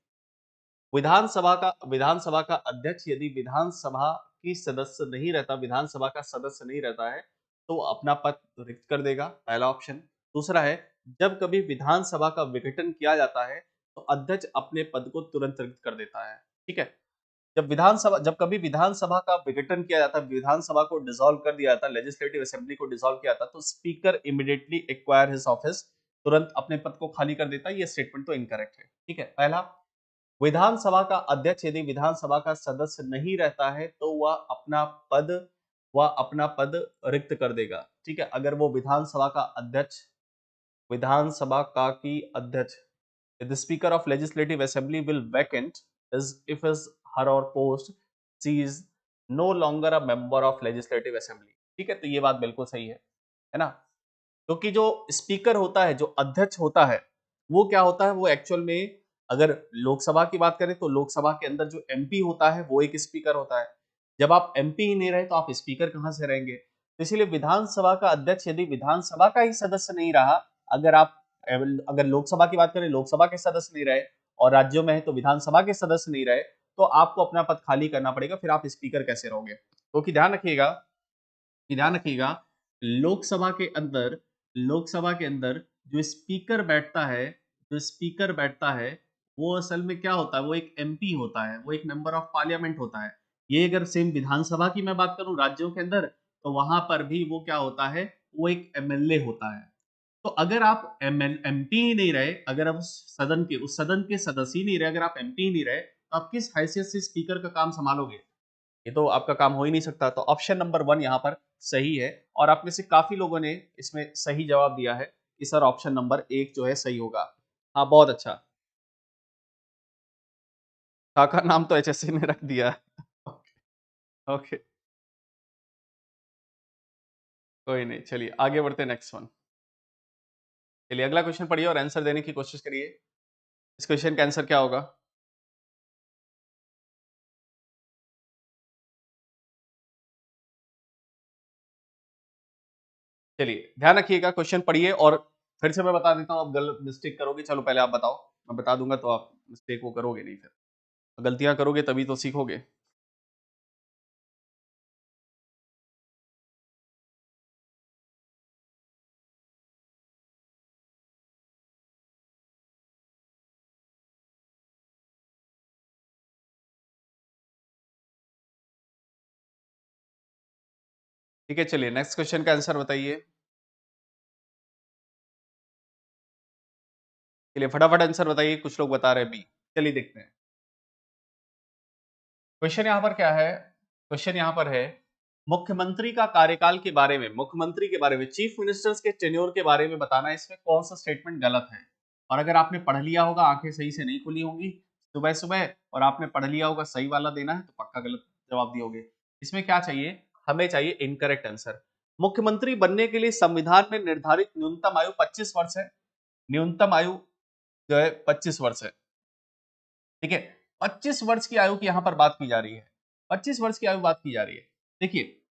विधानसभा का अध्यक्ष यदि विधानसभा की सदस्य नहीं रहता, विधानसभा का सदस्य नहीं रहता है, तो वो अपना पद रिक्त कर देगा, पहला ऑप्शन। दूसरा है, जब कभी विधानसभा का विघटन किया जाता है तो अध्यक्ष अपने पद को तुरंत रिक्त कर देता है, ठीक है। जब कभी विधानसभा का विघटन किया जाता है, विधानसभा को डिसॉल्व कर दिया जाता है, लेजिस्लेटिव असेंबली को डिसॉल्व किया जाता है, तो speaker immediately acquire his office, तुरंत अपने पद को खाली कर देता है। ये स्टेटमेंट तो इनकरेक्ट है, ठीक है। पहला, विधानसभा का अध्यक्ष यदि विधानसभा का सदस्य नहीं रहता है तो पद वह अपना पद रिक्त कर देगा, ठीक है। अगर वो विधानसभा का अध्यक्ष, विधानसभा का की अध्यक्ष, the speaker of legislative assembly will vacant is if his her or post cease no longer a member of legislative assembly. ठीक है, तो ये बात बिल्कुल सही है ना? क्योंकि जो स्पीकर होता है, जो अध्यक्ष होता है, वो क्या होता है, वो एक्चुअल में अगर लोकसभा की बात करें तो लोकसभा के अंदर जो एमपी होता है वो एक स्पीकर होता है। जब आप एमपी ही नहीं रहे तो आप स्पीकर कहां से रहेंगे? तो इसीलिए विधानसभा का अध्यक्ष यदि विधानसभा का ही सदस्य नहीं रहा, अगर आप अगर लोकसभा की बात करें, लोकसभा के सदस्य नहीं रहे और राज्यों में है तो विधानसभा के सदस्य नहीं रहे, तो आपको अपना पद खाली करना पड़ेगा, फिर आप स्पीकर कैसे रहोगे? क्योंकि ध्यान रखिएगा, लोकसभा के अंदर लोकसभा के अंदर जो स्पीकर बैठता है, वो असल में क्या होता है, वो एक एमपी होता है, वो एक मेंबर ऑफ पार्लियामेंट होता है। ये अगर सेम विधानसभा की मैं बात करूं राज्यों के अंदर, तो वहां पर भी वो क्या होता है, वो एक एमएलए होता है। तो अगर आप एमपी ही नहीं रहे, अगर आप उस सदन के सदस्य ही नहीं रहे, अगर आप एमपी ही नहीं रहे, तो आप किस हैसियत से स्पीकर का काम संभालोगे? ये तो आपका काम हो ही नहीं सकता। तो ऑप्शन नंबर 1 यहाँ पर सही है और आप में से काफ़ी लोगों ने इसमें सही जवाब दिया है कि सर ऑप्शन नंबर 1 जो है सही होगा। हाँ, बहुत अच्छा। काका नाम तो एचएससी ने रख दिया है। ओके, कोई नहीं, चलिए आगे बढ़ते हैं नेक्स्ट वन। चलिए अगला क्वेश्चन पढ़िए और आंसर देने की कोशिश करिए। इस क्वेश्चन का आंसर क्या होगा? चलिए ध्यान रखिएगा, क्वेश्चन पढ़िए और फिर से मैं बता देता हूँ, आप गलत मिस्टेक करोगे। चलो पहले आप बताओ, मैं बता दूंगा तो आप मिस्टेक वो करोगे नहीं, फिर गलतियां करोगे तभी तो सीखोगे। ठीक है, चलिए नेक्स्ट क्वेश्चन का आंसर बताइए। चलिए फटाफट आंसर बताइए, कुछ लोग बता रहे हैं बी। चलिए देखते हैं। क्वेश्चन यहाँ पर क्या है? क्वेश्चन यहाँ पर है, मुख्यमंत्री का कार्यकाल के बारे में, मुख्यमंत्री के बारे में, चीफ मिनिस्टर्स के टेन्योर के बारे में बताना है, इसमें कौन सा स्टेटमेंट गलत है? और अगर आपने पढ़ लिया होगा, आंखें सही से नहीं खुली होंगी सुबह सुबह, और आपने पढ़ लिया होगा सही वाला देना है, तो पक्का गलत जवाब दियोगे। इसमें क्या चाहिए? हमें चाहिए इनकरेक्ट आंसर। मुख्यमंत्री बनने के लिए संविधान में निर्धारित न्यूनतम आयु 25 वर्ष है। न्यूनतम आयु जो है 25 वर्ष है। ठीक है, 25 वर्ष की आयु की यहां पर बात की जा रही है। 25 वर्ष की आयु बात की जा रही है। देखिए,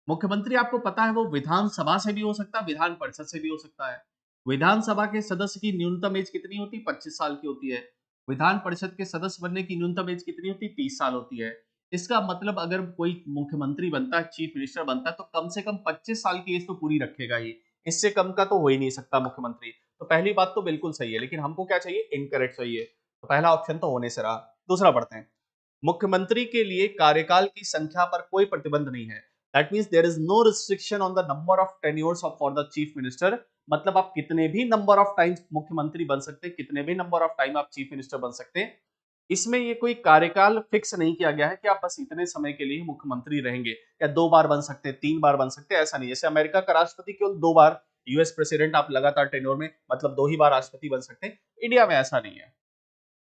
मुख्यमंत्री आपको पता है वो विधानसभा से भी हो सकता है, विधान परिषद से भी हो सकता है। विधानसभा के सदस्य की न्यूनतम एज कितनी होती है? 25 साल की होती है। विधान परिषद के सदस्य बनने की न्यूनतम एज कितनी होती है? 30 साल होती है। इसका मतलब अगर कोई मुख्यमंत्री बनता है, चीफ मिनिस्टर बनता है, तो कम से कम 25 साल की एज तो पूरी रखेगा ही। इससे कम का तो हो ही नहीं सकता मुख्यमंत्री। तो पहली बात तो बिल्कुल सही है, लेकिन हमको क्या चाहिए? इनकरेक्ट चाहिए। तो पहला ऑप्शन तो होने से रहा। दूसरा पढ़ते हैं। मुख्यमंत्री के लिए कार्यकाल की संख्या पर कोई प्रतिबंध नहीं है। That means there is no restriction on the number of tenures of for the chief minister. मतलब आप कितने भी नंबर ऑफ टाइम्स मुख्यमंत्री बन सकते हैं, कितने भी नंबर ऑफ टाइम आप चीफ मिनिस्टर बन सकते हैं। इसमें ये कोई कार्यकाल फिक्स नहीं किया गया है कि आप बस इतने समय के लिए मुख्यमंत्री रहेंगे, या 2 बार बन सकते हैं, 3 बार बन सकते हैं, ऐसा नहीं। जैसे अमेरिका का राष्ट्रपति केवल 2 बार, यूएस प्रेसिडेंट आप लगातार टेन्योर में मतलब 2 ही बार राष्ट्रपति बन सकते हैं। इंडिया में ऐसा नहीं है।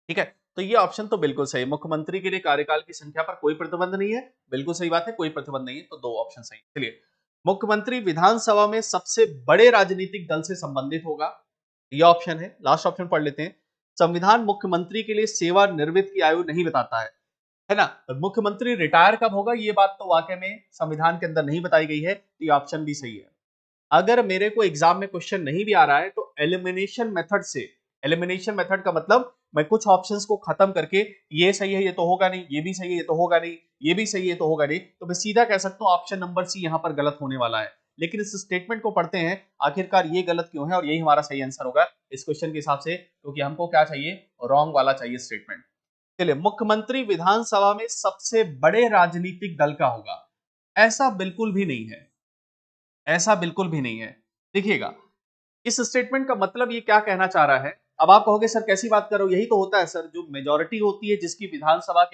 ठीक है, तो ये ऑप्शन तो बिल्कुल सही है, मुख्यमंत्री के लिए कार्यकाल की संख्या पर कोई प्रतिबंध नहीं है। बिल्कुल सही बात है, कोई प्रतिबंध नहीं है, तो 2 ऑप्शन सही है। चलिए, मुख्यमंत्री विधानसभा में सबसे बड़े राजनीतिक दल से संबंधित होगा। ये ऑप्शन है। लास्ट ऑप्शन पढ़ लेते हैं। संविधान मुख्यमंत्री के लिए सेवानिवृत्त की आयु नहीं बताता है ना? और मुख्यमंत्री रिटायर कब होगा, ये बात तो वाकई में संविधान के अंदर नहीं बताई गई है, तो ये ऑप्शन भी सही है। अगर मेरे को एग्जाम में क्वेश्चन नहीं भी आ रहा है, तो एलिमिनेशन मेथड से, एलिमिनेशन मेथड का मतलब मैं कुछ ऑप्शंस को खत्म करके, ये सही है ये तो होगा नहीं, ये भी सही है ये तो होगा नहीं, ये भी सही है ये तो होगा नहीं, तो मैं सीधा कह सकता हूँ ऑप्शन नंबर सी यहाँ पर गलत होने वाला है। लेकिन इस स्टेटमेंट को पढ़ते हैं, आखिरकार ये गलत क्यों है, और यही हमारा सही आंसर होगा इस क्वेश्चन के हिसाब से, क्योंकि हमको क्या चाहिए? रॉन्ग वाला चाहिए स्टेटमेंट। चलिए, मुख्यमंत्री विधानसभा में सबसे बड़े राजनीतिक दल का होगा, ऐसा बिल्कुल भी नहीं है। ऐसा बिल्कुल भी नहीं है। देखिएगा, इस स्टेटमेंट का मतलब ये क्या कहना चाह रहा है? अब आप कहोगे सर कैसी बात कर रहे हो, यही तो होता है सर, जो मेजॉरिटी होती है जिसकी विधानसभा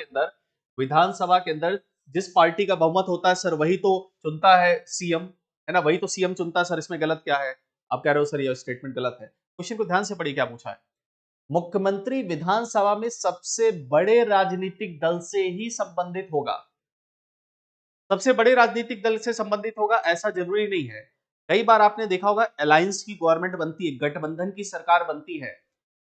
के अंदर जिस पार्टी का बहुमत होता है सर, वही तो चुनता है सीएम, है ना? वही तो सीएम चुनता है सर, इसमें गलत क्या है? आप कह रहे हो सर ये स्टेटमेंट गलत है। क्वेश्चन को ध्यान से पढ़िए, क्या पूछा है? मुख्यमंत्री विधानसभा में सबसे बड़े राजनीतिक दल से ही संबंधित होगा। सबसे बड़े राजनीतिक दल से संबंधित होगा ऐसा जरूरी नहीं है। कई बार आपने देखा होगा अलायंस की गवर्नमेंट बनती है, गठबंधन की सरकार बनती है,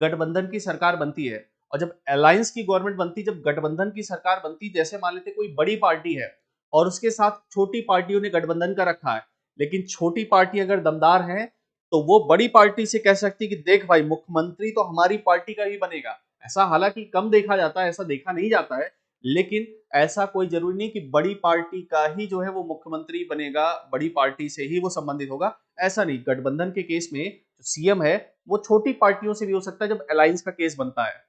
गठबंधन की सरकार बनती है। और जब अलायंस की गवर्नमेंट बनती, जब गठबंधन की सरकार बनती, जैसे मान लेते कोई बड़ी पार्टी है और उसके साथ छोटी पार्टियों ने गठबंधन का रखा है, लेकिन छोटी पार्टी अगर दमदार है तो वो बड़ी पार्टी से कह सकती कि देख भाई मुख्यमंत्री तो हमारी पार्टी का ही बनेगा। ऐसा हालांकि कम देखा जाता है, ऐसा देखा नहीं जाता है, लेकिन ऐसा कोई जरूरी नहीं कि बड़ी पार्टी का ही जो है वो मुख्यमंत्री बनेगा, बड़ी पार्टी से ही वो संबंधित होगा, ऐसा नहीं। गठबंधन के केस में जो सीएम है वो छोटी पार्टियों से भी हो सकता है जब अलायंस का केस बनता है।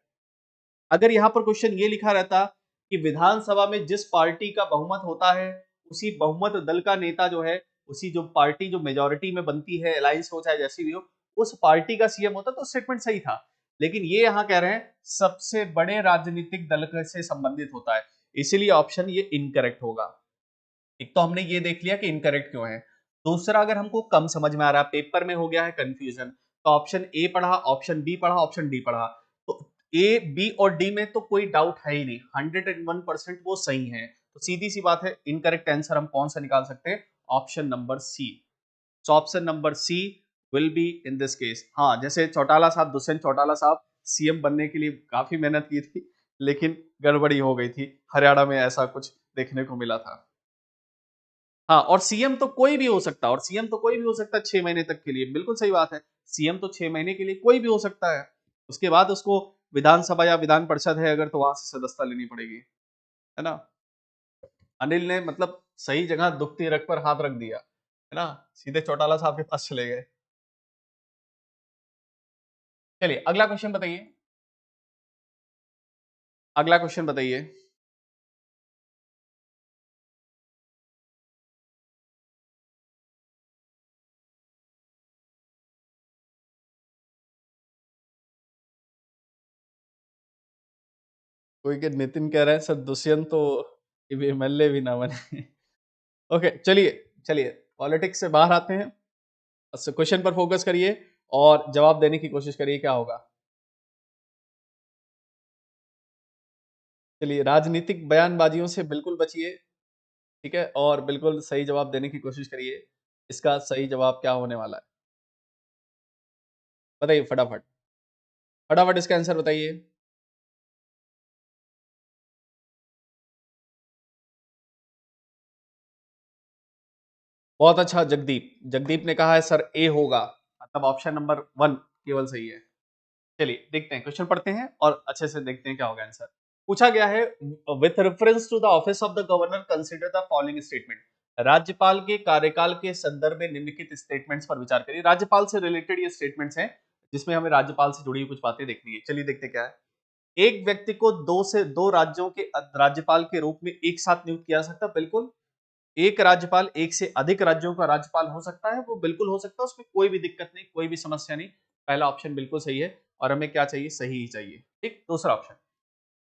अगर यहाँ पर क्वेश्चन ये लिखा रहता कि विधानसभा में जिस पार्टी का बहुमत होता है उसी बहुमत दल का नेता जो है, उसी जो पार्टी जो मेजोरिटी में बनती है, अलायंस हो चाहे जैसी भी हो, उस पार्टी का सीएम होता, तो स्टेटमेंट सही था। लेकिन ये यहाँ कह रहे हैं सबसे बड़े राजनीतिक दल से संबंधित होता है, इसीलिए ऑप्शन ये इनकरेक्ट होगा। एक तो हमने ये देख लिया कि इनकरेक्ट क्यों है। दूसरा, अगर हमको कम समझ में आ रहा है, पेपर में हो गया है कंफ्यूजन, तो ऑप्शन ए पढ़ा, ऑप्शन बी पढ़ा, ऑप्शन डी पढ़ा, तो ए बी और डी में तो कोई डाउट है ही नहीं, 101% वो सही है। तो सीधी सी बात है, इनकरेक्ट आंसर हम कौन सा निकाल सकते हैं? Option number C. So option number C will be in this case. हाँ, जैसे चौटाला साहब, दुष्यंत चौटाला साहब सीएम बनने के लिए काफी मेहनत की थी, लेकिन गड़बड़ी हो गई थी, हरियाणा में ऐसा कुछ देखने को मिला था। हाँ, और सीएम तो कोई भी हो सकता है, और सीएम तो कोई भी हो सकता है 6 महीने तक के लिए, बिल्कुल सही बात है। सीएम तो 6 महीने के लिए कोई भी हो सकता है, उसके बाद उसको विधानसभा या विधान परिषद है अगर, तो वहां से सदस्यता लेनी पड़ेगी, है ना। अनिल ने मतलब सही जगह दुखती रग पर हाथ रख दिया, है ना, सीधे चौटाला साहब के पास चले गए। चलिए अगला क्वेश्चन बताइए, अगला क्वेश्चन बताइए। कोई के नितिन कह रहे हैं सर दुष्यंत तो एमएलए भी ना बने। ओके, चलिए चलिए, पॉलिटिक्स से बाहर आते हैं, बस क्वेश्चन पर फोकस करिए और जवाब देने की कोशिश करिए क्या होगा। चलिए, राजनीतिक बयानबाजियों से बिल्कुल बचिए, ठीक है, और बिल्कुल सही जवाब देने की कोशिश करिए। इसका सही जवाब क्या होने वाला है, बताइए फटाफट, फटाफट इसका आंसर बताइए। बहुत अच्छा जगदीप, जगदीप ने कहा है सर ए होगा, मतलब ऑप्शन नंबर वन केवल सही है। चलिए देखते हैं, क्वेश्चन पढ़ते हैं और अच्छे से देखते हैं क्या होगा आंसर। पूछा गया है, with reference to the office of the governor consider the following statement. राज्यपाल के कार्यकाल के संदर्भ में निम्नलिखित स्टेटमेंट्स पर विचार करिए। राज्यपाल से रिलेटेड ये स्टेटमेंट्स हैं जिसमें हमें राज्यपाल से जुड़ी हुई कुछ बातें देखनी है। चलिए देखते हैं क्या है। एक व्यक्ति को दो से दो राज्यों के राज्यपाल के रूप में एक साथ नियुक्त किया जा सकता है, बिल्कुल। एक राज्यपाल एक से अधिक राज्यों का राज्यपाल हो सकता है, वो बिल्कुल हो सकता है, उसमें कोई भी दिक्कत नहीं, कोई भी समस्या नहीं। पहला ऑप्शन बिल्कुल सही है, और हमें क्या चाहिए? सही ही चाहिए। ठीक, दूसरा ऑप्शन,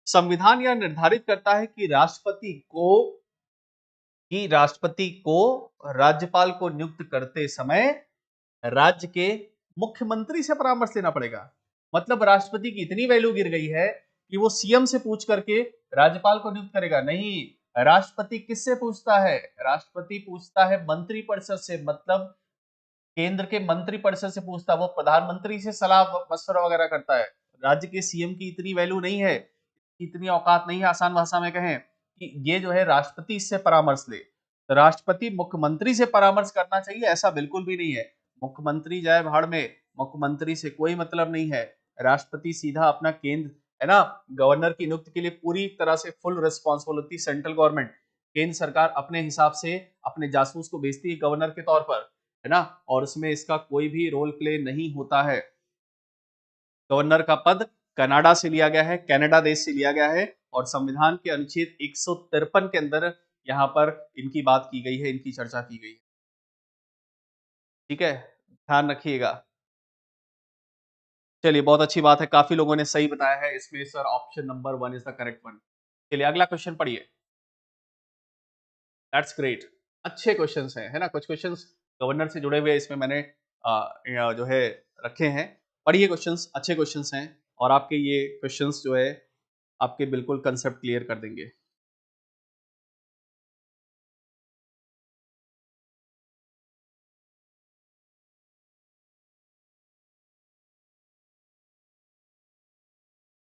संविधान यह निर्धारित करता है कि राष्ट्रपति को राज्यपाल को नियुक्त करते समय राज्य के मुख्यमंत्री से परामर्श लेना पड़ेगा। मतलब राष्ट्रपति की इतनी वैल्यू गिर गई है कि वो सीएम से पूछ करके राज्यपाल को नियुक्त करेगा? नहीं, राष्ट्रपति किससे पूछता है? राष्ट्रपति पूछता है मंत्रिपरिषद से, मतलब केंद्र के मंत्रिपरिषद से पूछता है, वो प्रधानमंत्री से सलाह मशवरा वगैरह करता है। राज्य के सीएम की इतनी वैल्यू नहीं है, इतनी औकात नहीं है, आसान भाषा में कहें कि ये जो है राष्ट्रपति इससे परामर्श ले। तो राष्ट्रपति मुख्यमंत्री से परामर्श करना चाहिए, ऐसा बिल्कुल भी नहीं है। मुख्यमंत्री जाए भाड़ में, मुख्यमंत्री से कोई मतलब नहीं है। राष्ट्रपति सीधा अपना केंद्र, है ना, गवर्नर की नियुक्ति के लिए पूरी तरह से फुल रिस्पॉन्सिबिलिटी सेंट्रल गवर्नमेंट, केंद्र सरकार अपने हिसाब से अपने जासूस को भेजती है गवर्नर के तौर पर, है ना, और उसमें इसका कोई भी रोल प्ले नहीं होता है। गवर्नर का पद कनाडा से लिया गया है, कनाडा देश से लिया गया है, और संविधान के अनुच्छेद 153 के अंदर यहाँ पर इनकी बात की गई है, इनकी चर्चा की गई है। ठीक है, ध्यान रखिएगा। चलिए, बहुत अच्छी बात है, काफी लोगों ने सही बताया है इसमें sir, option number one is the correct one. चलिए अगला क्वेश्चन पढ़िए। दैट्स ग्रेट, अच्छे क्वेश्चंस हैं, है ना, कुछ क्वेश्चंस गवर्नर से जुड़े हुए इसमें मैंने जो है रखे हैं। पढ़िए क्वेश्चंस, अच्छे क्वेश्चंस हैं, और आपके ये क्वेश्चंस जो है आपके बिल्कुल कंसेप्ट क्लियर कर देंगे।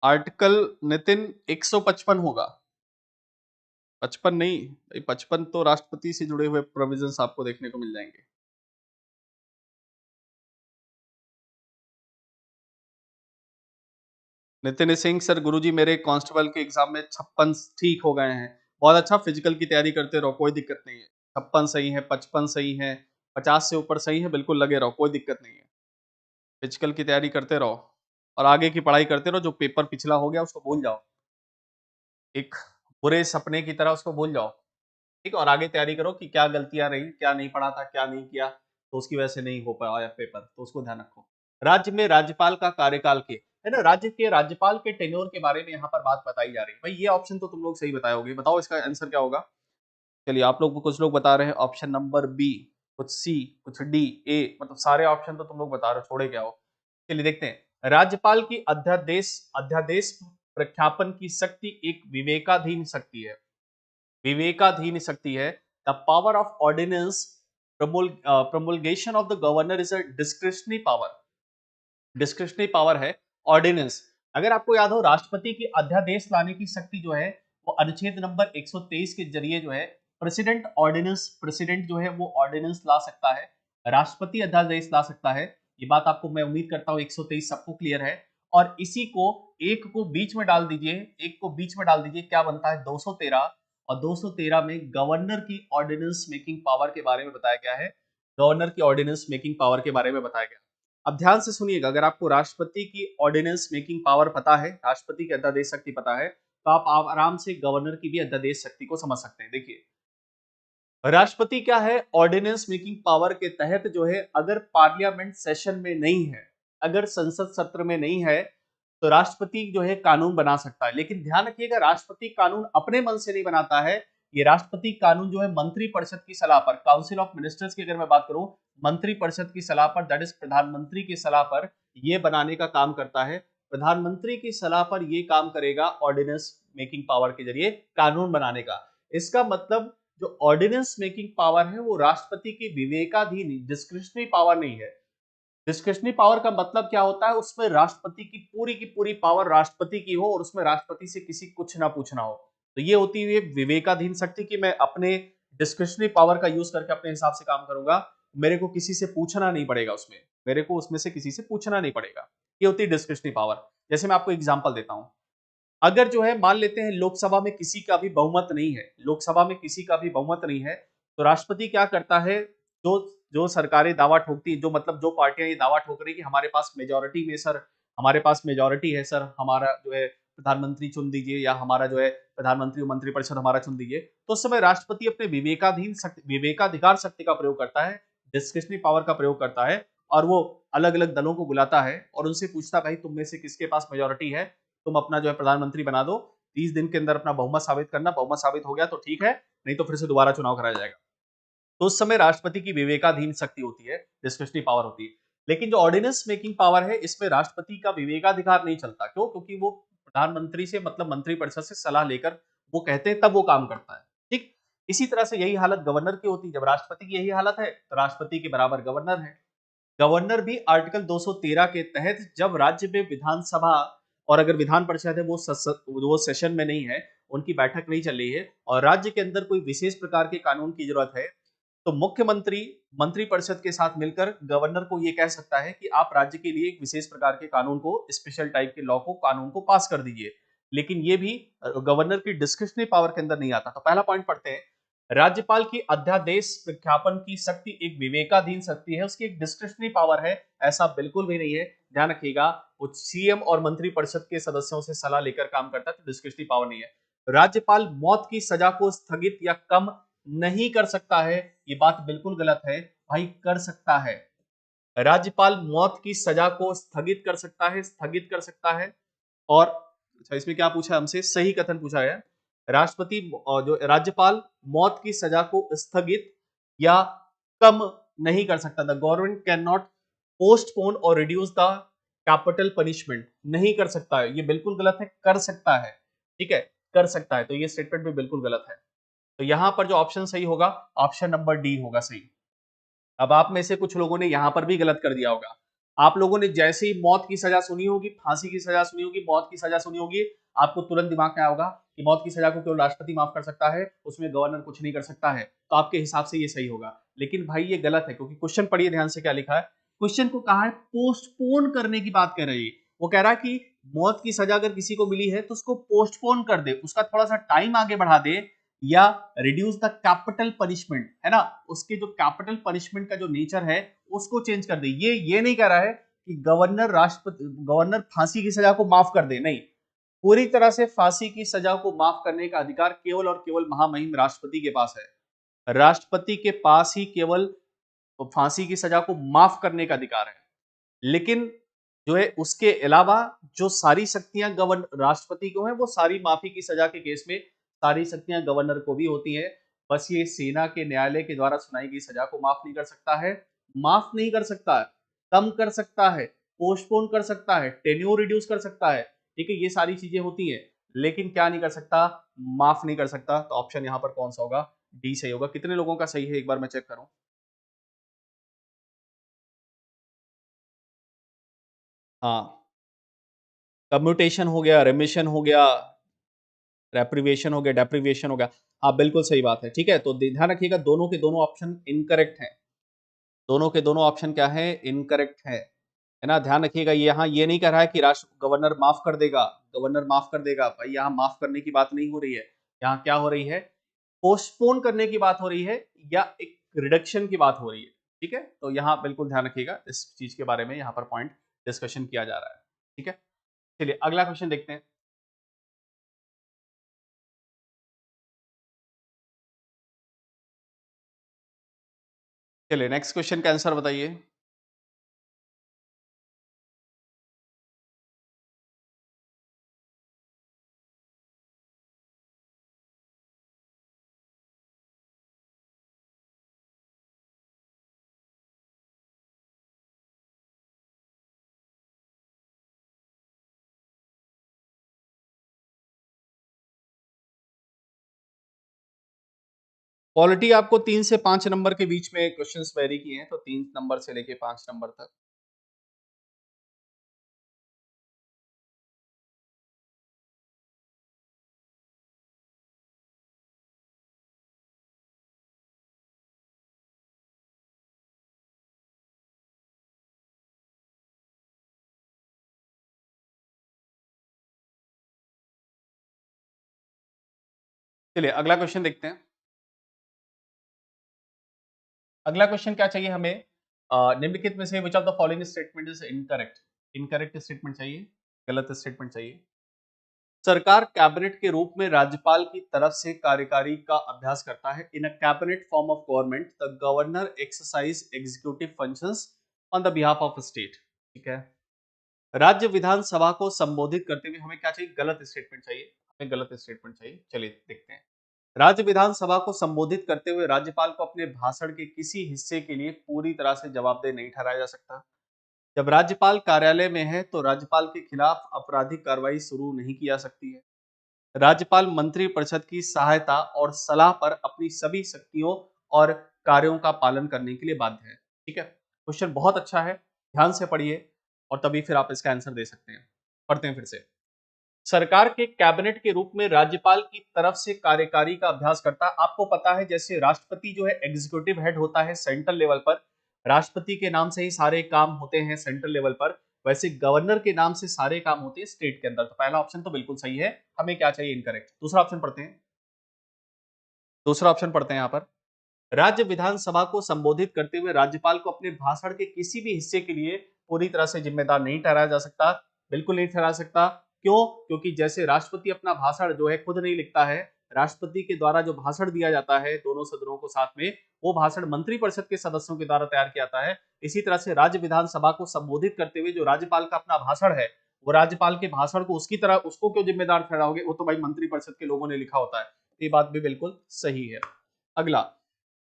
आर्टिकल नितिन 155 होगा, 55 नहीं भाई, 55 तो राष्ट्रपति से जुड़े हुए प्रोविजंस आपको देखने को मिल जाएंगे। नितिन सिंह सर, गुरुजी मेरे कांस्टेबल के एग्जाम में 56 ठीक हो गए हैं। बहुत अच्छा, फिजिकल की तैयारी करते रहो, कोई दिक्कत नहीं है। 56 सही है, 55 सही है, 50 से ऊपर सही है, बिल्कुल लगे रहो, कोई दिक्कत नहीं है। फिजिकल की तैयारी करते रहो और आगे की पढ़ाई करते रहो। जो पेपर पिछला हो गया उसको भूल जाओ, एक बुरे सपने की तरह उसको भूल जाओ, ठीक है। और आगे तैयारी करो कि क्या गलतियां रही, क्या नहीं पढ़ा था, क्या नहीं किया, तो उसकी वजह से नहीं हो पाया पेपर, तो उसको ध्यान रखो। राज्य में राज्यपाल का कार्यकाल के, है ना, राज्य के राज्यपाल के टेन्योर के बारे में यहाँ पर बात बताई जा रही है। भाई ये ऑप्शन तो तुम लोग सही बताए होगे, बताओ इसका आंसर क्या होगा। चलिए, आप लोग, कुछ लोग बता रहे हैं ऑप्शन नंबर बी, कुछ सी, कुछ डी, ए, मतलब सारे ऑप्शन तो तुम लोग बता रहे हो, छोड़े क्या हो। चलिए देखते हैं। राज्यपाल की अध्यादेश अध्यादेश प्रख्यापन की शक्ति एक विवेकाधीन शक्ति है। विवेकाधीन शक्ति है। The power of ordinance promulgation of the governor is a discretionary power। Discretionary power है ऑर्डिनेंस। अगर आपको याद हो, राष्ट्रपति की अध्यादेश लाने की शक्ति जो है वो अनुच्छेद नंबर 123 के जरिए जो है प्रेसिडेंट ऑर्डिनेंस, प्रेसिडेंट जो है वो ऑर्डिनेंस ला सकता है, राष्ट्रपति अध्यादेश ला सकता है। ये बात आपको मैं उम्मीद करता हूँ 123 सबको क्लियर है। और इसी को, एक को बीच में डाल दीजिए, एक को बीच में डाल दीजिए, क्या बनता है 213। और 213 में गवर्नर की ऑर्डिनेंस मेकिंग पावर के बारे में बताया गया है। गवर्नर की ऑर्डिनेंस मेकिंग पावर के बारे में बताया गया। अब ध्यान से सुनिएगा, अगर आपको राष्ट्रपति की ऑर्डिनेंस मेकिंग पावर पता है, राष्ट्रपति की अध्यादेश शक्ति पता है, तो आप आराम से गवर्नर की भी अध्यादेश शक्ति को समझ सकते हैं। देखिए, राष्ट्रपति क्या है, ऑर्डिनेंस मेकिंग पावर के तहत जो है, अगर पार्लियामेंट सेशन में नहीं है, अगर संसद सत्र में नहीं है, तो राष्ट्रपति जो है कानून बना सकता है। लेकिन ध्यान रखिएगा, राष्ट्रपति कानून अपने मन से नहीं बनाता है। ये राष्ट्रपति कानून जो है मंत्री परिषद की सलाह पर, काउंसिल ऑफ मिनिस्टर्स की अगर मैं बात करूं, मंत्री परिषद की सलाह पर, दैट इज प्रधानमंत्री की सलाह पर ये बनाने का काम करता है। प्रधानमंत्री की सलाह पर ये काम करेगा ऑर्डिनेंस मेकिंग पावर के जरिए कानून बनाने का। इसका मतलब जो ऑर्डिनेंस मेकिंग पावर है वो राष्ट्रपति की विवेकाधीन डिस्क्रिशनरी पावर नहीं है। डिस्क्रिशनरी पावर का मतलब क्या होता है, उसमें राष्ट्रपति की पूरी पावर राष्ट्रपति की हो और उसमें राष्ट्रपति से किसी कुछ ना पूछना हो। तो ये होती है विवेकाधीन शक्ति की मैं अपने डिस्क्रिशनरी पावर का यूज करके अपने हिसाब से काम करूंगा, मेरे को किसी से पूछना नहीं पड़ेगा, उसमें मेरे को उसमें से किसी से पूछना नहीं पड़ेगा। ये होती है डिस्क्रिशनरी पावर। जैसे मैं आपको एग्जांपल देता हूं, अगर जो है मान लेते हैं लोकसभा में किसी का भी बहुमत नहीं है, लोकसभा में किसी का भी बहुमत नहीं है, तो राष्ट्रपति क्या करता है, जो जो सरकारें दावा ठोकती है, जो मतलब जो पार्टियां ये दावा ठोक रही है कि हमारे पास मेजोरिटी में सर, हमारे पास मेजोरिटी है सर, हमारा जो है प्रधानमंत्री चुन दीजिए, या हमारा जो है प्रधानमंत्री मंत्रिपरिषद हमारा चुन दीजिए, तो उस समय राष्ट्रपति अपने विवेकाधीन शक्ति, विवेकाधिकार शक्ति का प्रयोग करता है, डिस्क्रिशनरी पावर का प्रयोग करता है। और वो अलग अलग दलों को बुलाता है और उनसे पूछता है, भाई तुम में से किसके पास मेजोरिटी है, तुम अपना जो है प्रधानमंत्री बना दो, 30 दिन के अंदर अपना बहुमत साबित करना, बहुमत साबित हो गया तो ठीक है, नहीं तो फिर से दोबारा चुनाव कराया जाएगा। तो उस समय राष्ट्रपति की विवेकाधीन शक्ति होती है, डिस्क्रिशनरी पावर होती है। लेकिन जो ऑर्डिनेंस मेकिंग पावर है, इसमें राष्ट्रपति का विवेकाधिकार नहीं चलता। क्यों? क्योंकि वो प्रधानमंत्री से, मतलब मंत्रिपरिषद से सलाह लेकर वो कहते हैं, तब वो काम करता है। ठीक, इसी तरह से यही हालत गवर्नर की होती है। जब राष्ट्रपति की यही हालत है, तो राष्ट्रपति के बराबर गवर्नर है। गवर्नर भी आर्टिकल 213 के तहत, जब राज्य में विधानसभा और अगर विधान परिषद है वो सेशन में नहीं है, उनकी बैठक नहीं चल रही है, और राज्य के अंदर कोई विशेष प्रकार के कानून की जरूरत है, तो मुख्यमंत्री मंत्रिपरिषद के साथ मिलकर गवर्नर को ये कह सकता है कि आप राज्य के लिए एक विशेष प्रकार के कानून को, स्पेशल टाइप के लॉ को, कानून को पास कर दीजिए। लेकिन ये भी गवर्नर की डिस्क्रिशनरी पावर के अंदर नहीं आता। तो पहला पॉइंट पढ़ते हैं। राज्यपाल की अध्यादेश प्रख्यापन की शक्ति एक विवेकाधीन शक्ति है, उसकी एक डिस्क्रिशनरी पावर है, ऐसा बिल्कुल भी नहीं है। ध्यान रखिएगा, वो सीएम और मंत्रिपरिषद के सदस्यों से सलाह लेकर काम करता है, तो डिस्क्रिशनरी पावर नहीं है। राज्यपाल मौत की सजा को स्थगित या कम नहीं कर सकता है, ये बात बिल्कुल गलत है। भाई कर सकता है, राज्यपाल मौत की सजा को स्थगित कर सकता है, स्थगित कर सकता है। और अच्छा, इसमें क्या पूछा है हमसे, सही कथन पूछा है। राष्ट्रपति जो राज्यपाल मौत की सजा को स्थगित या कम नहीं कर सकता। The government can not postpone और रिड्यूस द कैपिटल पनिशमेंट, नहीं कर सकता है, ये बिल्कुल गलत है, कर सकता है। ठीक है, कर सकता है, तो ये स्टेटमेंट भी बिल्कुल गलत है। तो यहां पर जो ऑप्शन सही होगा, ऑप्शन नंबर डी होगा सही। अब आप में से कुछ लोगों ने यहां पर भी गलत कर दिया होगा। आप लोगों ने जैसे ही मौत की सजा सुनी होगी, फांसी की सजा सुनी होगी, मौत की सजा सुनी होगी, आपको तुरंत दिमाग में आया होगा कि मौत की सजा को केवल राष्ट्रपति माफ कर सकता है, उसमें गवर्नर कुछ नहीं कर सकता है। तो आपके हिसाब से ये सही होगा, लेकिन भाई ये गलत है, क्योंकि क्वेश्चन पढ़िए ध्यान से क्या लिखा है। क्वेश्चन को कहा है पोस्टपोन करने की बात कर रही है। वो कह रहा है कि मौत की सजा अगर किसी को मिली है तो उसको पोस्टपोन कर दे, उसका थोड़ा सा टाइम आगे बढ़ा दे, या रिड्यूस द कैपिटल पनिशमेंट, है ना, उसके जो कैपिटल पनिशमेंट का जो नेचर है उसको चेंज कर दे। ये नहीं कह रहा है कि गवर्नर फांसी की सजा को माफ कर दे, नहीं, पूरी तरह से फांसी की सजा को माफ करने का अधिकार केवल और केवल महामहिम राष्ट्रपति के पास है। राष्ट्रपति के पास ही केवल फांसी की सजा को माफ करने का अधिकार है, लेकिन जो है उसके अलावा जो सारी शक्तियां गवर्नर राष्ट्रपति को हैं, वो सारी माफी की सजा के केस में सारी शक्तियां गवर्नर को भी होती है। बस ये सेना के न्यायालय के द्वारा सुनाई गई सजा को माफ नहीं कर सकता है, माफ नहीं कर सकता है, कम कर सकता है, पोस्टपोन कर सकता है, टेन्योर रिड्यूस कर सकता है, ठीक है, ये सारी चीजें होती हैं, लेकिन क्या नहीं कर सकता, माफ नहीं कर सकता। तो ऑप्शन यहां पर कौन सा होगा, डी सही होगा। कितने लोगों का सही है एक बार मैं चेक करूं। हाँ, कम्यूटेशन हो गया, रेमिशन हो गया, रेप्रिवेशन हो गया, डेप्रिवेशन हो गया। हाँ बिल्कुल सही बात है, ठीक है। तो ध्यान रखिएगा दोनों के दोनों ऑप्शन इनकरेक्ट हैं, दोनों के दोनों ऑप्शन क्या है, इनकरेक्ट है ना। ध्यान रखिएगा यहाँ ये नहीं कह रहा है कि राष्ट्र गवर्नर माफ कर देगा, गवर्नर माफ कर देगा, भाई यहाँ माफ करने की बात नहीं हो रही है। यहाँ क्या हो रही है, पोस्टपोन करने की बात हो रही है, या एक रिडक्शन की बात हो रही है, ठीक है। तो यहाँ बिल्कुल ध्यान रखिएगा, इस चीज के बारे में यहाँ पर पॉइंट डिस्कशन किया जा रहा है, ठीक है। चलिए अगला क्वेश्चन देखते हैं। चलिए नेक्स्ट क्वेश्चन का आंसर बताइए। पॉलिटी आपको 3 से 5 नंबर के बीच में क्वेश्चंस वेरी किए हैं, तो 3 नंबर से लेके 5 नंबर तक। चलिए अगला क्वेश्चन देखते हैं। अगला क्वेश्चन क्या चाहिए हमें, निम्नलिखित में से which of the following statement is incorrect. Incorrect statement चाहिए, गलत स्टेटमेंट चाहिए। सरकार कैबिनेट के रूप में राज्यपाल की तरफ से कार्यकारी का अभ्यास करता है। In a cabinet form of government the governor exercise executive functions on the behalf of state, ठीक है। राज्य विधानसभा को संबोधित करते हुए हमें क्या चाहिए, गलत स्टेटमेंट चाहिए, हमें गलत स्टेटमेंट चाहिए। चलिए देखते हैं। राज्य विधानसभा को संबोधित करते हुए राज्यपाल को अपने भाषण के किसी हिस्से के लिए पूरी तरह से जवाबदेह नहीं ठहराया जा सकता। जब राज्यपाल कार्यालय में है तो राज्यपाल के खिलाफ आपराधिक कार्रवाई शुरू नहीं की जा सकती है। राज्यपाल मंत्री परिषद की सहायता और सलाह पर अपनी सभी शक्तियों और कार्यों का पालन करने के लिए बाध्य है, ठीक है। क्वेश्चन बहुत अच्छा है, ध्यान से पढ़िए और तभी फिर आप इसका आंसर दे सकते हैं। पढ़ते हैं फिर से। सरकार के कैबिनेट के रूप में राज्यपाल की तरफ से कार्यकारी का अभ्यास करता है। आपको पता है जैसे राष्ट्रपति जो है एग्जीक्यूटिव हेड होता है सेंट्रल लेवल पर, राष्ट्रपति के नाम से ही सारे काम होते हैं सेंट्रल लेवल पर, वैसे गवर्नर के नाम से सारे काम होते हैं स्टेट के अंदर। तो पहला ऑप्शन तो बिल्कुल सही है, हमें क्या चाहिए, इनकरेक्ट। दूसरा ऑप्शन पढ़ते हैं, दूसरा ऑप्शन पढ़ते हैं यहाँ पर। राज्य विधानसभा को संबोधित करते हुए राज्यपाल को अपने भाषण के किसी भी हिस्से के लिए पूरी तरह से जिम्मेदार नहीं ठहराया जा सकता, बिल्कुल नहीं ठहरा सकता। क्यों, क्योंकि जैसे राष्ट्रपति अपना भाषण जो है खुद नहीं लिखता है, राष्ट्रपति के द्वारा जो भाषण दिया जाता है दोनों सदनों को साथ में, वो भाषण मंत्रिपरिषद के सदस्यों के द्वारा तैयार किया जाता है। इसी तरह से राज्य विधानसभा को संबोधित करते हुए जो राज्यपाल का अपना भाषण है, वो राज्यपाल के भाषण को उसकी तरह उसको क्यों जिम्मेदार ठहराओगे, वो तो भाई मंत्रिपरिषद के लोगों ने लिखा होता है। ये बात भी बिल्कुल सही है। अगला,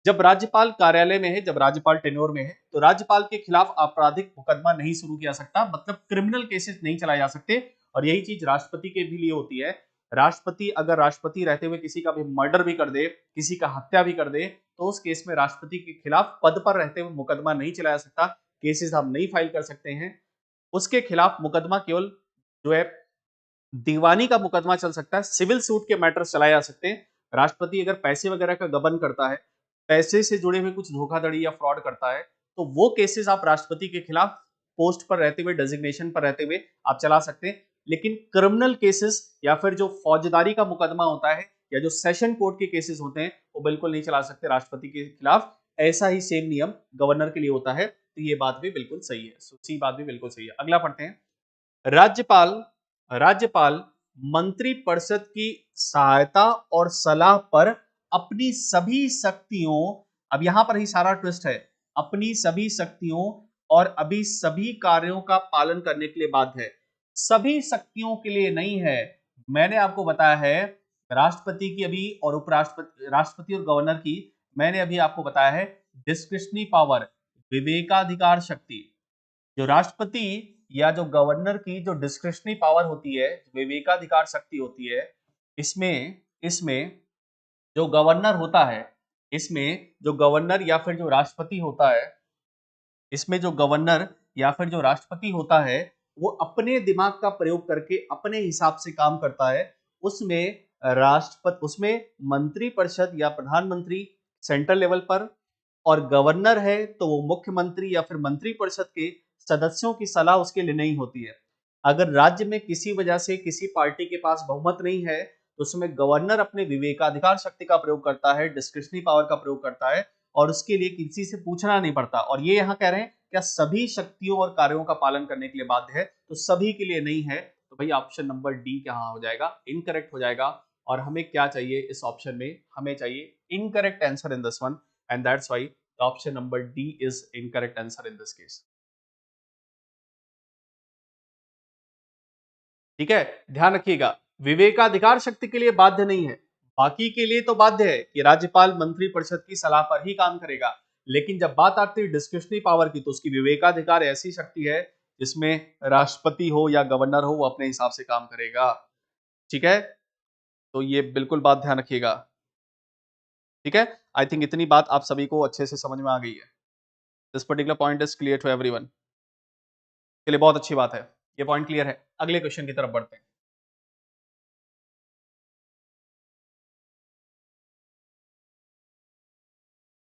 जब राज्यपाल कार्यालय में है, जब राज्यपाल टेन्योर में है, तो राज्यपाल के खिलाफ आपराधिक मुकदमा नहीं शुरू किया सकता, मतलब क्रिमिनल केसेस नहीं चलाए जा सकते। और यही चीज राष्ट्रपति के भी लिए होती है। राष्ट्रपति अगर राष्ट्रपति रहते हुए किसी का भी मर्डर भी कर दे, किसी का हत्या भी कर दे, तो उस केस में राष्ट्रपति के खिलाफ पद पर रहते हुए मुकदमा नहीं चलाया जा सकता। केसेस हम नहीं फाइल कर सकते हैं, उसके खिलाफ मुकदमा केवल जो है दीवानी का मुकदमा चल सकता है, सिविल सूट के मैटर्स चलाए जा सकते हैं। राष्ट्रपति अगर पैसे वगैरह का गबन करता है, पैसे से जुड़े हुए कुछ धोखाधड़ी या फ्रॉड करता है, तो वो केसेस आप राष्ट्रपति के खिलाफ पोस्ट पर रहते हुए, डेजिग्नेशन पर रहते हुए आप चला सकते हैं। लेकिन क्रिमिनल केसेस या फिर जो फौजदारी का मुकदमा होता है या जो सेशन कोर्ट के केसेस होते हैं, वो बिल्कुल नहीं चला सकते राष्ट्रपति के खिलाफ। ऐसा ही सेम नियम गवर्नर के लिए होता है। तो ये बात भी बिल्कुल सही है, सी बात भी बिल्कुल सही है। अगला पढ़ते हैं। राज्यपाल राज्यपाल मंत्रिपरिषद की सहायता और सलाह पर अपनी सभी शक्तियों, अब यहां पर ही सारा ट्विस्ट है, अपनी सभी शक्तियों और अभी सभी कार्यों का पालन करने के लिए बाध्य है। सभी शक्तियों के लिए नहीं है। मैंने आपको बताया है राष्ट्रपति की अभी और उपराष्ट्रपति, राष्ट्रपति और गवर्नर की मैंने अभी आपको बताया है डिस्क्रिशनरी पावर, विवेकाधिकार शक्ति। जो राष्ट्रपति या जो गवर्नर की जो डिस्क्रिशनरी पावर होती है, विवेकाधिकार शक्ति होती है, इसमें इसमें जो गवर्नर होता है, इसमें जो गवर्नर या फिर जो राष्ट्रपति होता है, इसमें जो गवर्नर या फिर जो राष्ट्रपति होता है, वो अपने दिमाग का प्रयोग करके अपने हिसाब से काम करता है। उसमें राष्ट्रपति, उसमें मंत्रिपरिषद या प्रधानमंत्री सेंट्रल लेवल पर, और गवर्नर है तो वो मुख्यमंत्री या फिर मंत्रिपरिषद के सदस्यों की सलाह उसके लिए नहीं होती है। अगर राज्य में किसी वजह से किसी पार्टी के पास बहुमत नहीं है, तो उसमें गवर्नर अपने विवेकाधिकार शक्ति का प्रयोग करता है, डिस्क्रिशनरी पावर का प्रयोग करता है, और उसके लिए किसी से पूछना नहीं पड़ता। और ये यहाँ कह रहे हैं क्या सभी शक्तियों और कार्यों का पालन करने के लिए बाध्य है, तो सभी के लिए नहीं है। तो भाई ऑप्शन नंबर डी कहाँ हो जाएगा, इनकरेक्ट हो जाएगा। और हमें क्या चाहिए इस ऑप्शन में, हमें चाहिए incorrect answer in this one, and that's why option number D is incorrect answer in this case. ठीक है, ध्यान रखिएगा, विवेकाधिकार शक्ति के लिए बाध्य नहीं है, बाकी के लिए तो बाध्य है कि राज्यपाल मंत्रिपरिषद की सलाह पर ही काम करेगा। लेकिन जब बात आती है डिस्क्रिशनरी पावर की, तो उसकी विवेकाधिकार ऐसी शक्ति है जिसमें राष्ट्रपति हो या गवर्नर हो, वो अपने हिसाब से काम करेगा। ठीक है, तो ये बिल्कुल बात ध्यान रखिएगा। ठीक है, आई थिंक इतनी बात आप सभी को अच्छे से समझ में आ गई है। This particular point is clear to everyone. चलिए, बहुत अच्छी बात है, ये पॉइंट क्लियर है। अगले क्वेश्चन की तरफ बढ़ते हैं।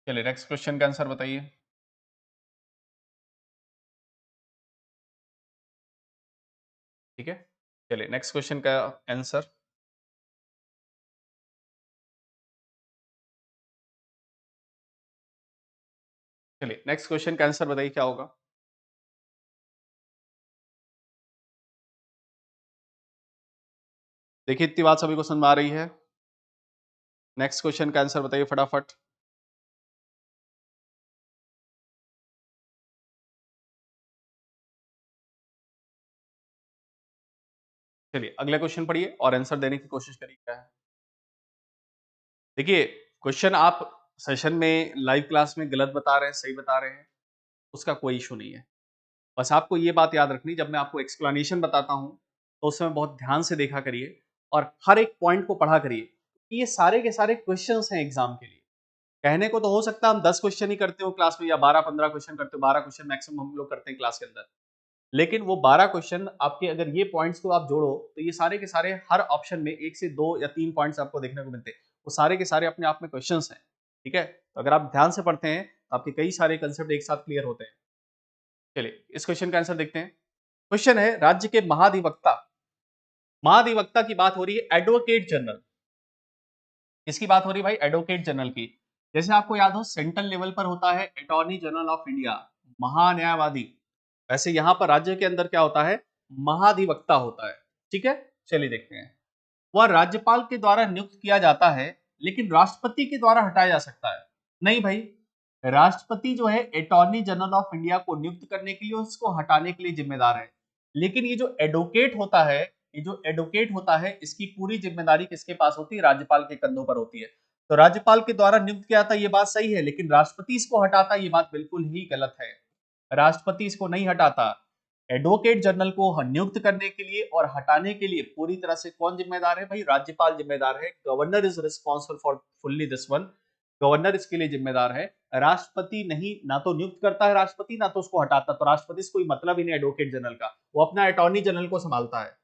चलिए, नेक्स्ट क्वेश्चन का आंसर बताइए। ठीक है, चलिए नेक्स्ट क्वेश्चन का आंसर। चलिए नेक्स्ट क्वेश्चन का आंसर बताइए क्या होगा। देखिए, इतनी बात सभी को समझ में आ रही है। नेक्स्ट क्वेश्चन का आंसर बताइए फटाफट। चलिए अगला क्वेश्चन पढ़िए और आंसर देने की कोशिश करिए क्या है। देखिए, क्वेश्चन आप सेशन में लाइव क्लास में गलत बता रहे हैं, सही बता रहे हैं, उसका कोई इशू नहीं है। बस आपको ये बात याद रखनी, जब मैं आपको एक्सप्लेनेशन बताता हूं तो उसमें बहुत ध्यान से देखा करिए और हर एक पॉइंट को पढ़ा करिए। ये सारे के सारे क्वेश्चंस हैं एग्जाम के लिए। कहने को तो हो सकता है हम 10 क्वेश्चन ही करते हो क्लास में, या 12-15 क्वेश्चन करते हो, 12 क्वेश्चन मैक्सिमम हम लोग करते हैं क्लास के अंदर। लेकिन वो 12 क्वेश्चन आपके, अगर ये पॉइंट्स को आप जोड़ो तो ये सारे के सारे हर ऑप्शन में 1 से 2 या 3 पॉइंट्स आपको देखने को मिलते हैं। वो सारे के सारे अपने आप में क्वेश्चंस हैं। ठीक है, तो अगर आप ध्यान से पढ़ते हैं तो आपके कई सारे कंसेप्ट एक साथ क्लियर होते हैं। चलिए इस क्वेश्चन का आंसर देखते हैं। क्वेश्चन है, राज्य के महाधिवक्ता, महाधिवक्ता की बात हो रही है एडवोकेट जनरल। किसकी बात हो रही है भाई? एडवोकेट जनरल की। जैसे आपको याद हो सेंट्रल लेवल पर होता है अटॉर्नी जनरल ऑफ इंडिया, महान्यायवादी। वैसे यहां पर राज्य के अंदर क्या होता है? महाधिवक्ता होता है। ठीक है, चलिए देखते हैं। वह राज्यपाल के द्वारा नियुक्त किया जाता है, लेकिन राष्ट्रपति के द्वारा हटाया जा सकता है। नहीं भाई, राष्ट्रपति जो है अटॉर्नी जनरल ऑफ इंडिया को नियुक्त करने के लिए, उसको हटाने के लिए जिम्मेदार है। लेकिन ये जो एडवोकेट होता है, ये जो एडवोकेट होता है, इसकी पूरी जिम्मेदारी किसके पास होती है? राज्यपाल के कंधों पर होती है। तो राज्यपाल के द्वारा नियुक्त किया था, ये बात सही है, लेकिन राष्ट्रपति इसको हटाता, ये बात बिल्कुल ही गलत है। राष्ट्रपति इसको नहीं हटाता। एडवोकेट जनरल को नियुक्त करने के लिए और हटाने के लिए पूरी तरह से कौन जिम्मेदार है? भाई राज्यपाल जिम्मेदार है। Governor is responsible for fully this one. Governor इसके लिए जिम्मेदार है। राष्ट्रपति नहीं, ना तो नियुक्त करता है राष्ट्रपति, ना तो उसको हटाता, तो राष्ट्रपति से कोई मतलब ही नहीं एडवोकेट जनरल का, वो अपना अटॉर्नी जनरल को संभालता है,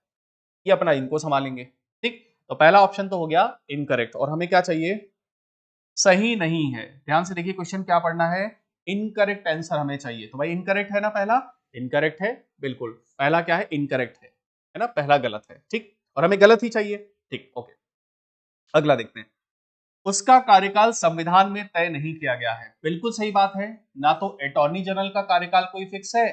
ये अपना इनको संभालेंगे। ठीक, तो पहला ऑप्शन तो हो गया इनकरेक्ट, और हमें क्या चाहिए, सही नहीं है। ध्यान से देखिए क्वेश्चन क्या पढ़ना है, इनकरेक्ट आंसर हमें चाहिए। तो भाई इनकरेक्ट है ना, पहला इनकरेक्ट है, बिल्कुल पहला क्या है, इनकरेक्ट है ना, पहला गलत है। ठीक, और हमें गलत ही चाहिए। ठीक, ओके, अगला देखते हैं। उसका कार्यकाल संविधान में तय नहीं किया गया है, बिल्कुल सही बात है। ना तो अटॉर्नी जनरल का कार्यकाल कोई फिक्स है,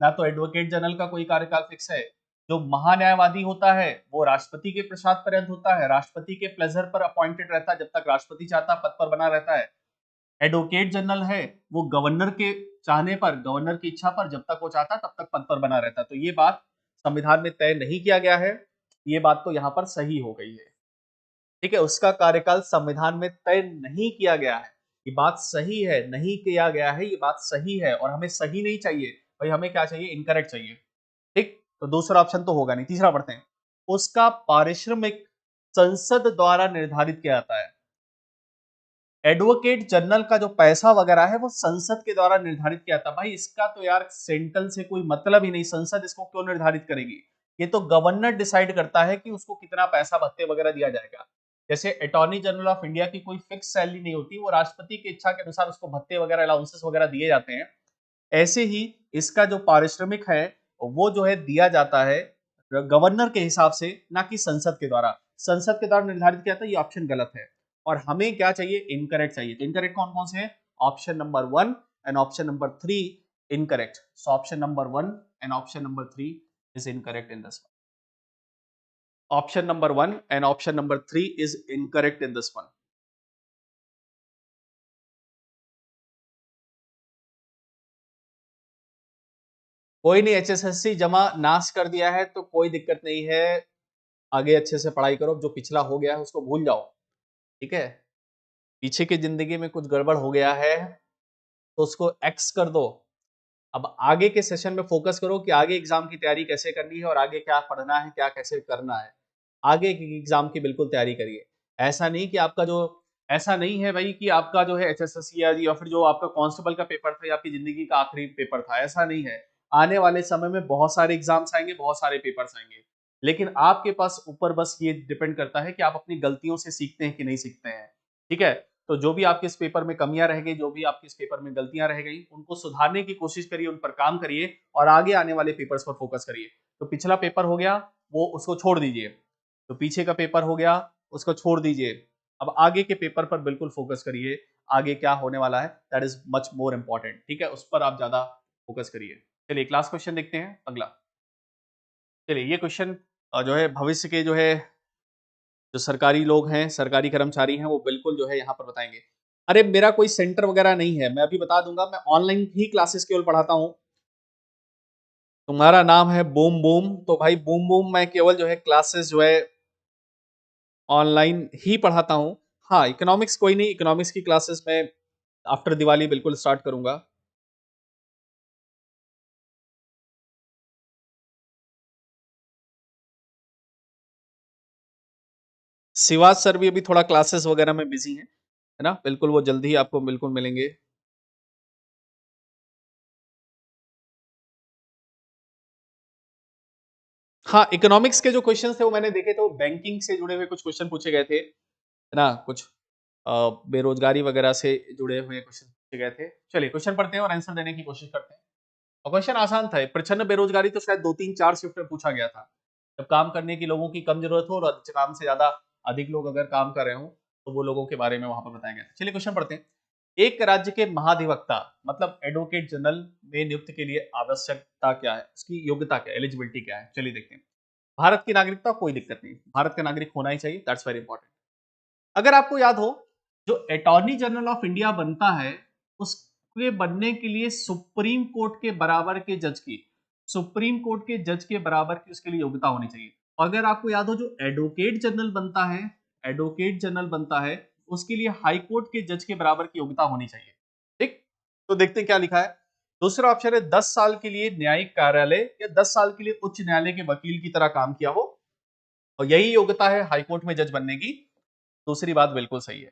ना तो एडवोकेट जनरल का कोई कार्यकाल फिक्स है। जो महान्यायवादी होता है वो राष्ट्रपति के प्रसाद पर्यंत होता है, राष्ट्रपति के प्लेजर पर अपॉइंटेड रहता है, जब तक राष्ट्रपति चाहता पद पर बना रहता है। एडवोकेट जनरल है वो गवर्नर के चाहने पर, गवर्नर की इच्छा पर, जब तक वो चाहता तब तक पद पर बना रहता है। तो ये बात संविधान में तय नहीं किया गया है, ये बात तो यहाँ पर सही हो गई है। ठीक है, उसका कार्यकाल संविधान में तय नहीं किया गया है, ये बात सही है, नहीं किया गया है, ये बात सही है, और हमें सही नहीं चाहिए भाई, हमें क्या चाहिए, इनकरेक्ट चाहिए। ठीक, तो दूसरा ऑप्शन तो होगा नहीं, तीसरा पढ़ते हैं। उसका पारिश्रमिक संसद द्वारा निर्धारित किया जाता है। एडवोकेट जनरल का जो पैसा वगैरह है वो संसद के द्वारा निर्धारित किया था। भाई इसका तो यार सेंट्रल से कोई मतलब ही नहीं, संसद इसको क्यों निर्धारित करेगी, ये तो गवर्नर डिसाइड करता है कि उसको कितना पैसा भत्ते वगैरह दिया जाएगा। जैसे अटॉर्नी जनरल ऑफ इंडिया की कोई फिक्स सैलरी नहीं होती, वो राष्ट्रपति की इच्छा के अनुसार उसको भत्ते वगैरह अलाउंसेस वगैरह दिए जाते हैं। ऐसे ही इसका जो पारिश्रमिक है वो जो है दिया जाता है गवर्नर के हिसाब से, ना कि संसद के द्वारा। संसद के द्वारा निर्धारित किया था, ये ऑप्शन गलत है, और हमें क्या चाहिए, इनकरेक्ट चाहिए। तो इनकरेक्ट कौन कौन से हैं, option number 1 and option number 3 incorrect. So option number 1 and option number 3 is incorrect in this one. Option number 1 and option number 3 is incorrect in this one. कोई नहीं, एचएसएससी जमा नाश कर दिया है तो कोई दिक्कत नहीं है, आगे अच्छे से पढ़ाई करो, जो पिछला हो गया है उसको भूल जाओ। ठीक है, पीछे की जिंदगी में कुछ गड़बड़ हो गया है तो उसको एक्स कर दो। अब आगे के सेशन में फोकस करो कि आगे एग्जाम की तैयारी कैसे करनी है, और आगे क्या पढ़ना है, क्या कैसे करना है। आगे की एग्जाम की बिल्कुल तैयारी करिए। ऐसा नहीं कि आपका जो, ऐसा नहीं है भाई कि आपका जो है एचएसएससी या फिर जो आपका कांस्टेबल का पेपर था, या आपकी जिंदगी का आखिरी पेपर था, ऐसा नहीं है। आने वाले समय में बहुत सारे एग्जाम्स आएंगे, बहुत सारे पेपर्स आएंगे, लेकिन आपके पास ऊपर बस ये डिपेंड करता है कि आप अपनी गलतियों से सीखते हैं कि नहीं सीखते हैं। ठीक है, तो जो भी आपके इस पेपर में कमियां रह गई, जो भी आपके इस पेपर में गलतियां रह गई, उनको सुधारने की कोशिश करिए, उन पर काम करिए, और आगे आने वाले पेपर्स पर फोकस करिए। तो पिछला पेपर हो गया वो उसको छोड़ दीजिए, तो पीछे का पेपर हो गया उसको छोड़ दीजिए, अब आगे के पेपर पर बिल्कुल फोकस करिए। आगे क्या होने वाला है that is much more important. ठीक है, उस पर आप ज्यादा फोकस करिए। चलिए क्लास क्वेश्चन देखते हैं अगला। चलिए ये क्वेश्चन जो है भविष्य के जो है, जो सरकारी लोग हैं, सरकारी कर्मचारी हैं, वो बिल्कुल जो है यहाँ पर बताएंगे। अरे मेरा कोई सेंटर वगैरह नहीं है, मैं अभी बता दूंगा, मैं ऑनलाइन ही क्लासेस केवल पढ़ाता हूँ। तुम्हारा नाम है बूम बूम, तो भाई बूम बूम मैं केवल जो है क्लासेस जो है ऑनलाइन ही पढ़ाता हूँ। हाँ, इकोनॉमिक्स कोई नहीं, इकोनॉमिक्स की क्लासेस मैं आफ्टर दिवाली बिल्कुल स्टार्ट करूंगा। शिवाज सर भी अभी थोड़ा क्लासेस वगैरह में बिजी हैं, है ना, बिल्कुल वो जल्दी ही आपको बिल्कुल मिलेंगे। हाँ, इकोनॉमिक्स के जो क्वेश्चन थे वो मैंने देखे थे, वो बैंकिंग से जुड़े हुए कुछ क्वेश्चन पूछे गए थे, है ना, कुछ बेरोजगारी वगैरह से जुड़े हुए क्वेश्चन पूछे गए थे। चलिए क्वेश्चन पढ़ते हैं और आंसर देने की कोशिश करते हैं। और क्वेश्चन आसान था, प्रचंड बेरोजगारी तो शायद 2 3 4 शिफ्ट में पूछा गया था। जब काम करने की लोगों की कम जरूरत हो और काम से ज्यादा अधिक लोग अगर काम कर रहे हो, तो वो लोगों के बारे में वहां पर बताया गया था। चलिए क्वेश्चन पढ़ते हैं। एक राज्य के महाधिवक्ता मतलब एडवोकेट जनरल में नियुक्त के लिए आवश्यकता क्या है, उसकी योग्यता क्या है, एलिजिबिलिटी क्या है, चलिए देखते हैं। भारत की नागरिकता, कोई दिक्कत नहीं, भारत का नागरिक होना ही चाहिए, दैट्स वेरी इंपॉर्टेंट। अगर आपको याद हो, जो अटॉर्नी जनरल ऑफ इंडिया बनता है, उसके बनने के लिए सुप्रीम कोर्ट के बराबर के जज की, सुप्रीम कोर्ट के जज के बराबर की उसके लिए योग्यता होनी चाहिए। अगर आपको याद हो, जो एडवोकेट जनरल बनता है, एडवोकेट जनरल बनता है, उसके लिए हाई कोर्ट के जज के बराबर की योग्यता होनी चाहिए। ठीक, तो देखते हैं क्या लिखा है। दूसरा ऑप्शन है 10 साल के लिए न्यायिक कार्यालय या 10 साल के लिए उच्च न्यायालय के वकील की तरह काम किया हो, और यही योग्यता है हाईकोर्ट में जज बनने की। दूसरी बात बिल्कुल सही है।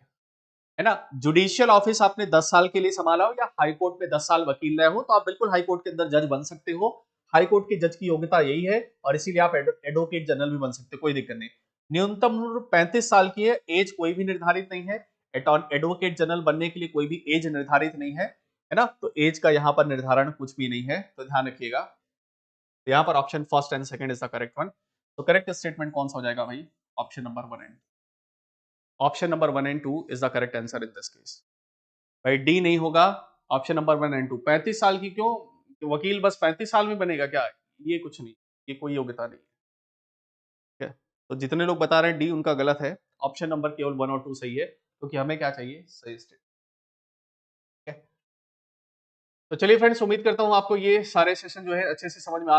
है ना। जुडिशियल ऑफिस आपने 10 साल के लिए संभाला हो या हाई कोर्ट में 10 साल वकील रहे हो तो आप बिल्कुल हाई कोर्ट के अंदर जज बन सकते हो। हाई कोर्ट के जज की योग्यता यही है और इसीलिए आप एडवोकेट जनरल भी बन सकते हो, कोई दिक्कत नहीं। न्यूनतम उम्र 35 साल की है, एज कोई भी निर्धारित नहीं है। एडवोकेट जनरल बनने के लिए कोई भी एज निर्धारित नहीं है ना। तो एज का यहाँ पर निर्धारण कुछ भी नहीं है, तो ध्यान रखिएगा। तो यहाँ पर option first and second is the correct one. तो करेक्ट स्टेटमेंट कौन सा हो जाएगा भाई? Option number 1 and option number 1 and 2 is the correct answer in this case. भाई डी नहीं होगा, ऑप्शन नंबर 1 एंड 2। 35 साल की क्यों? वकील बस 35 साल में बनेगा क्या? ये कुछ नहीं, ये कोई योग्यता नहीं है। ठीक है, तो जितने लोग बता रहे हैं डी उनका गलत है। ऑप्शन नंबर केवल 1 और 2 सही है, क्योंकि हमें क्या चाहिए? सही स्टेट। ठीक है, तो चलिए फ्रेंड्स, उम्मीद करता हूँ आपको ये सारे सेशन जो है अच्छे से समझ में आ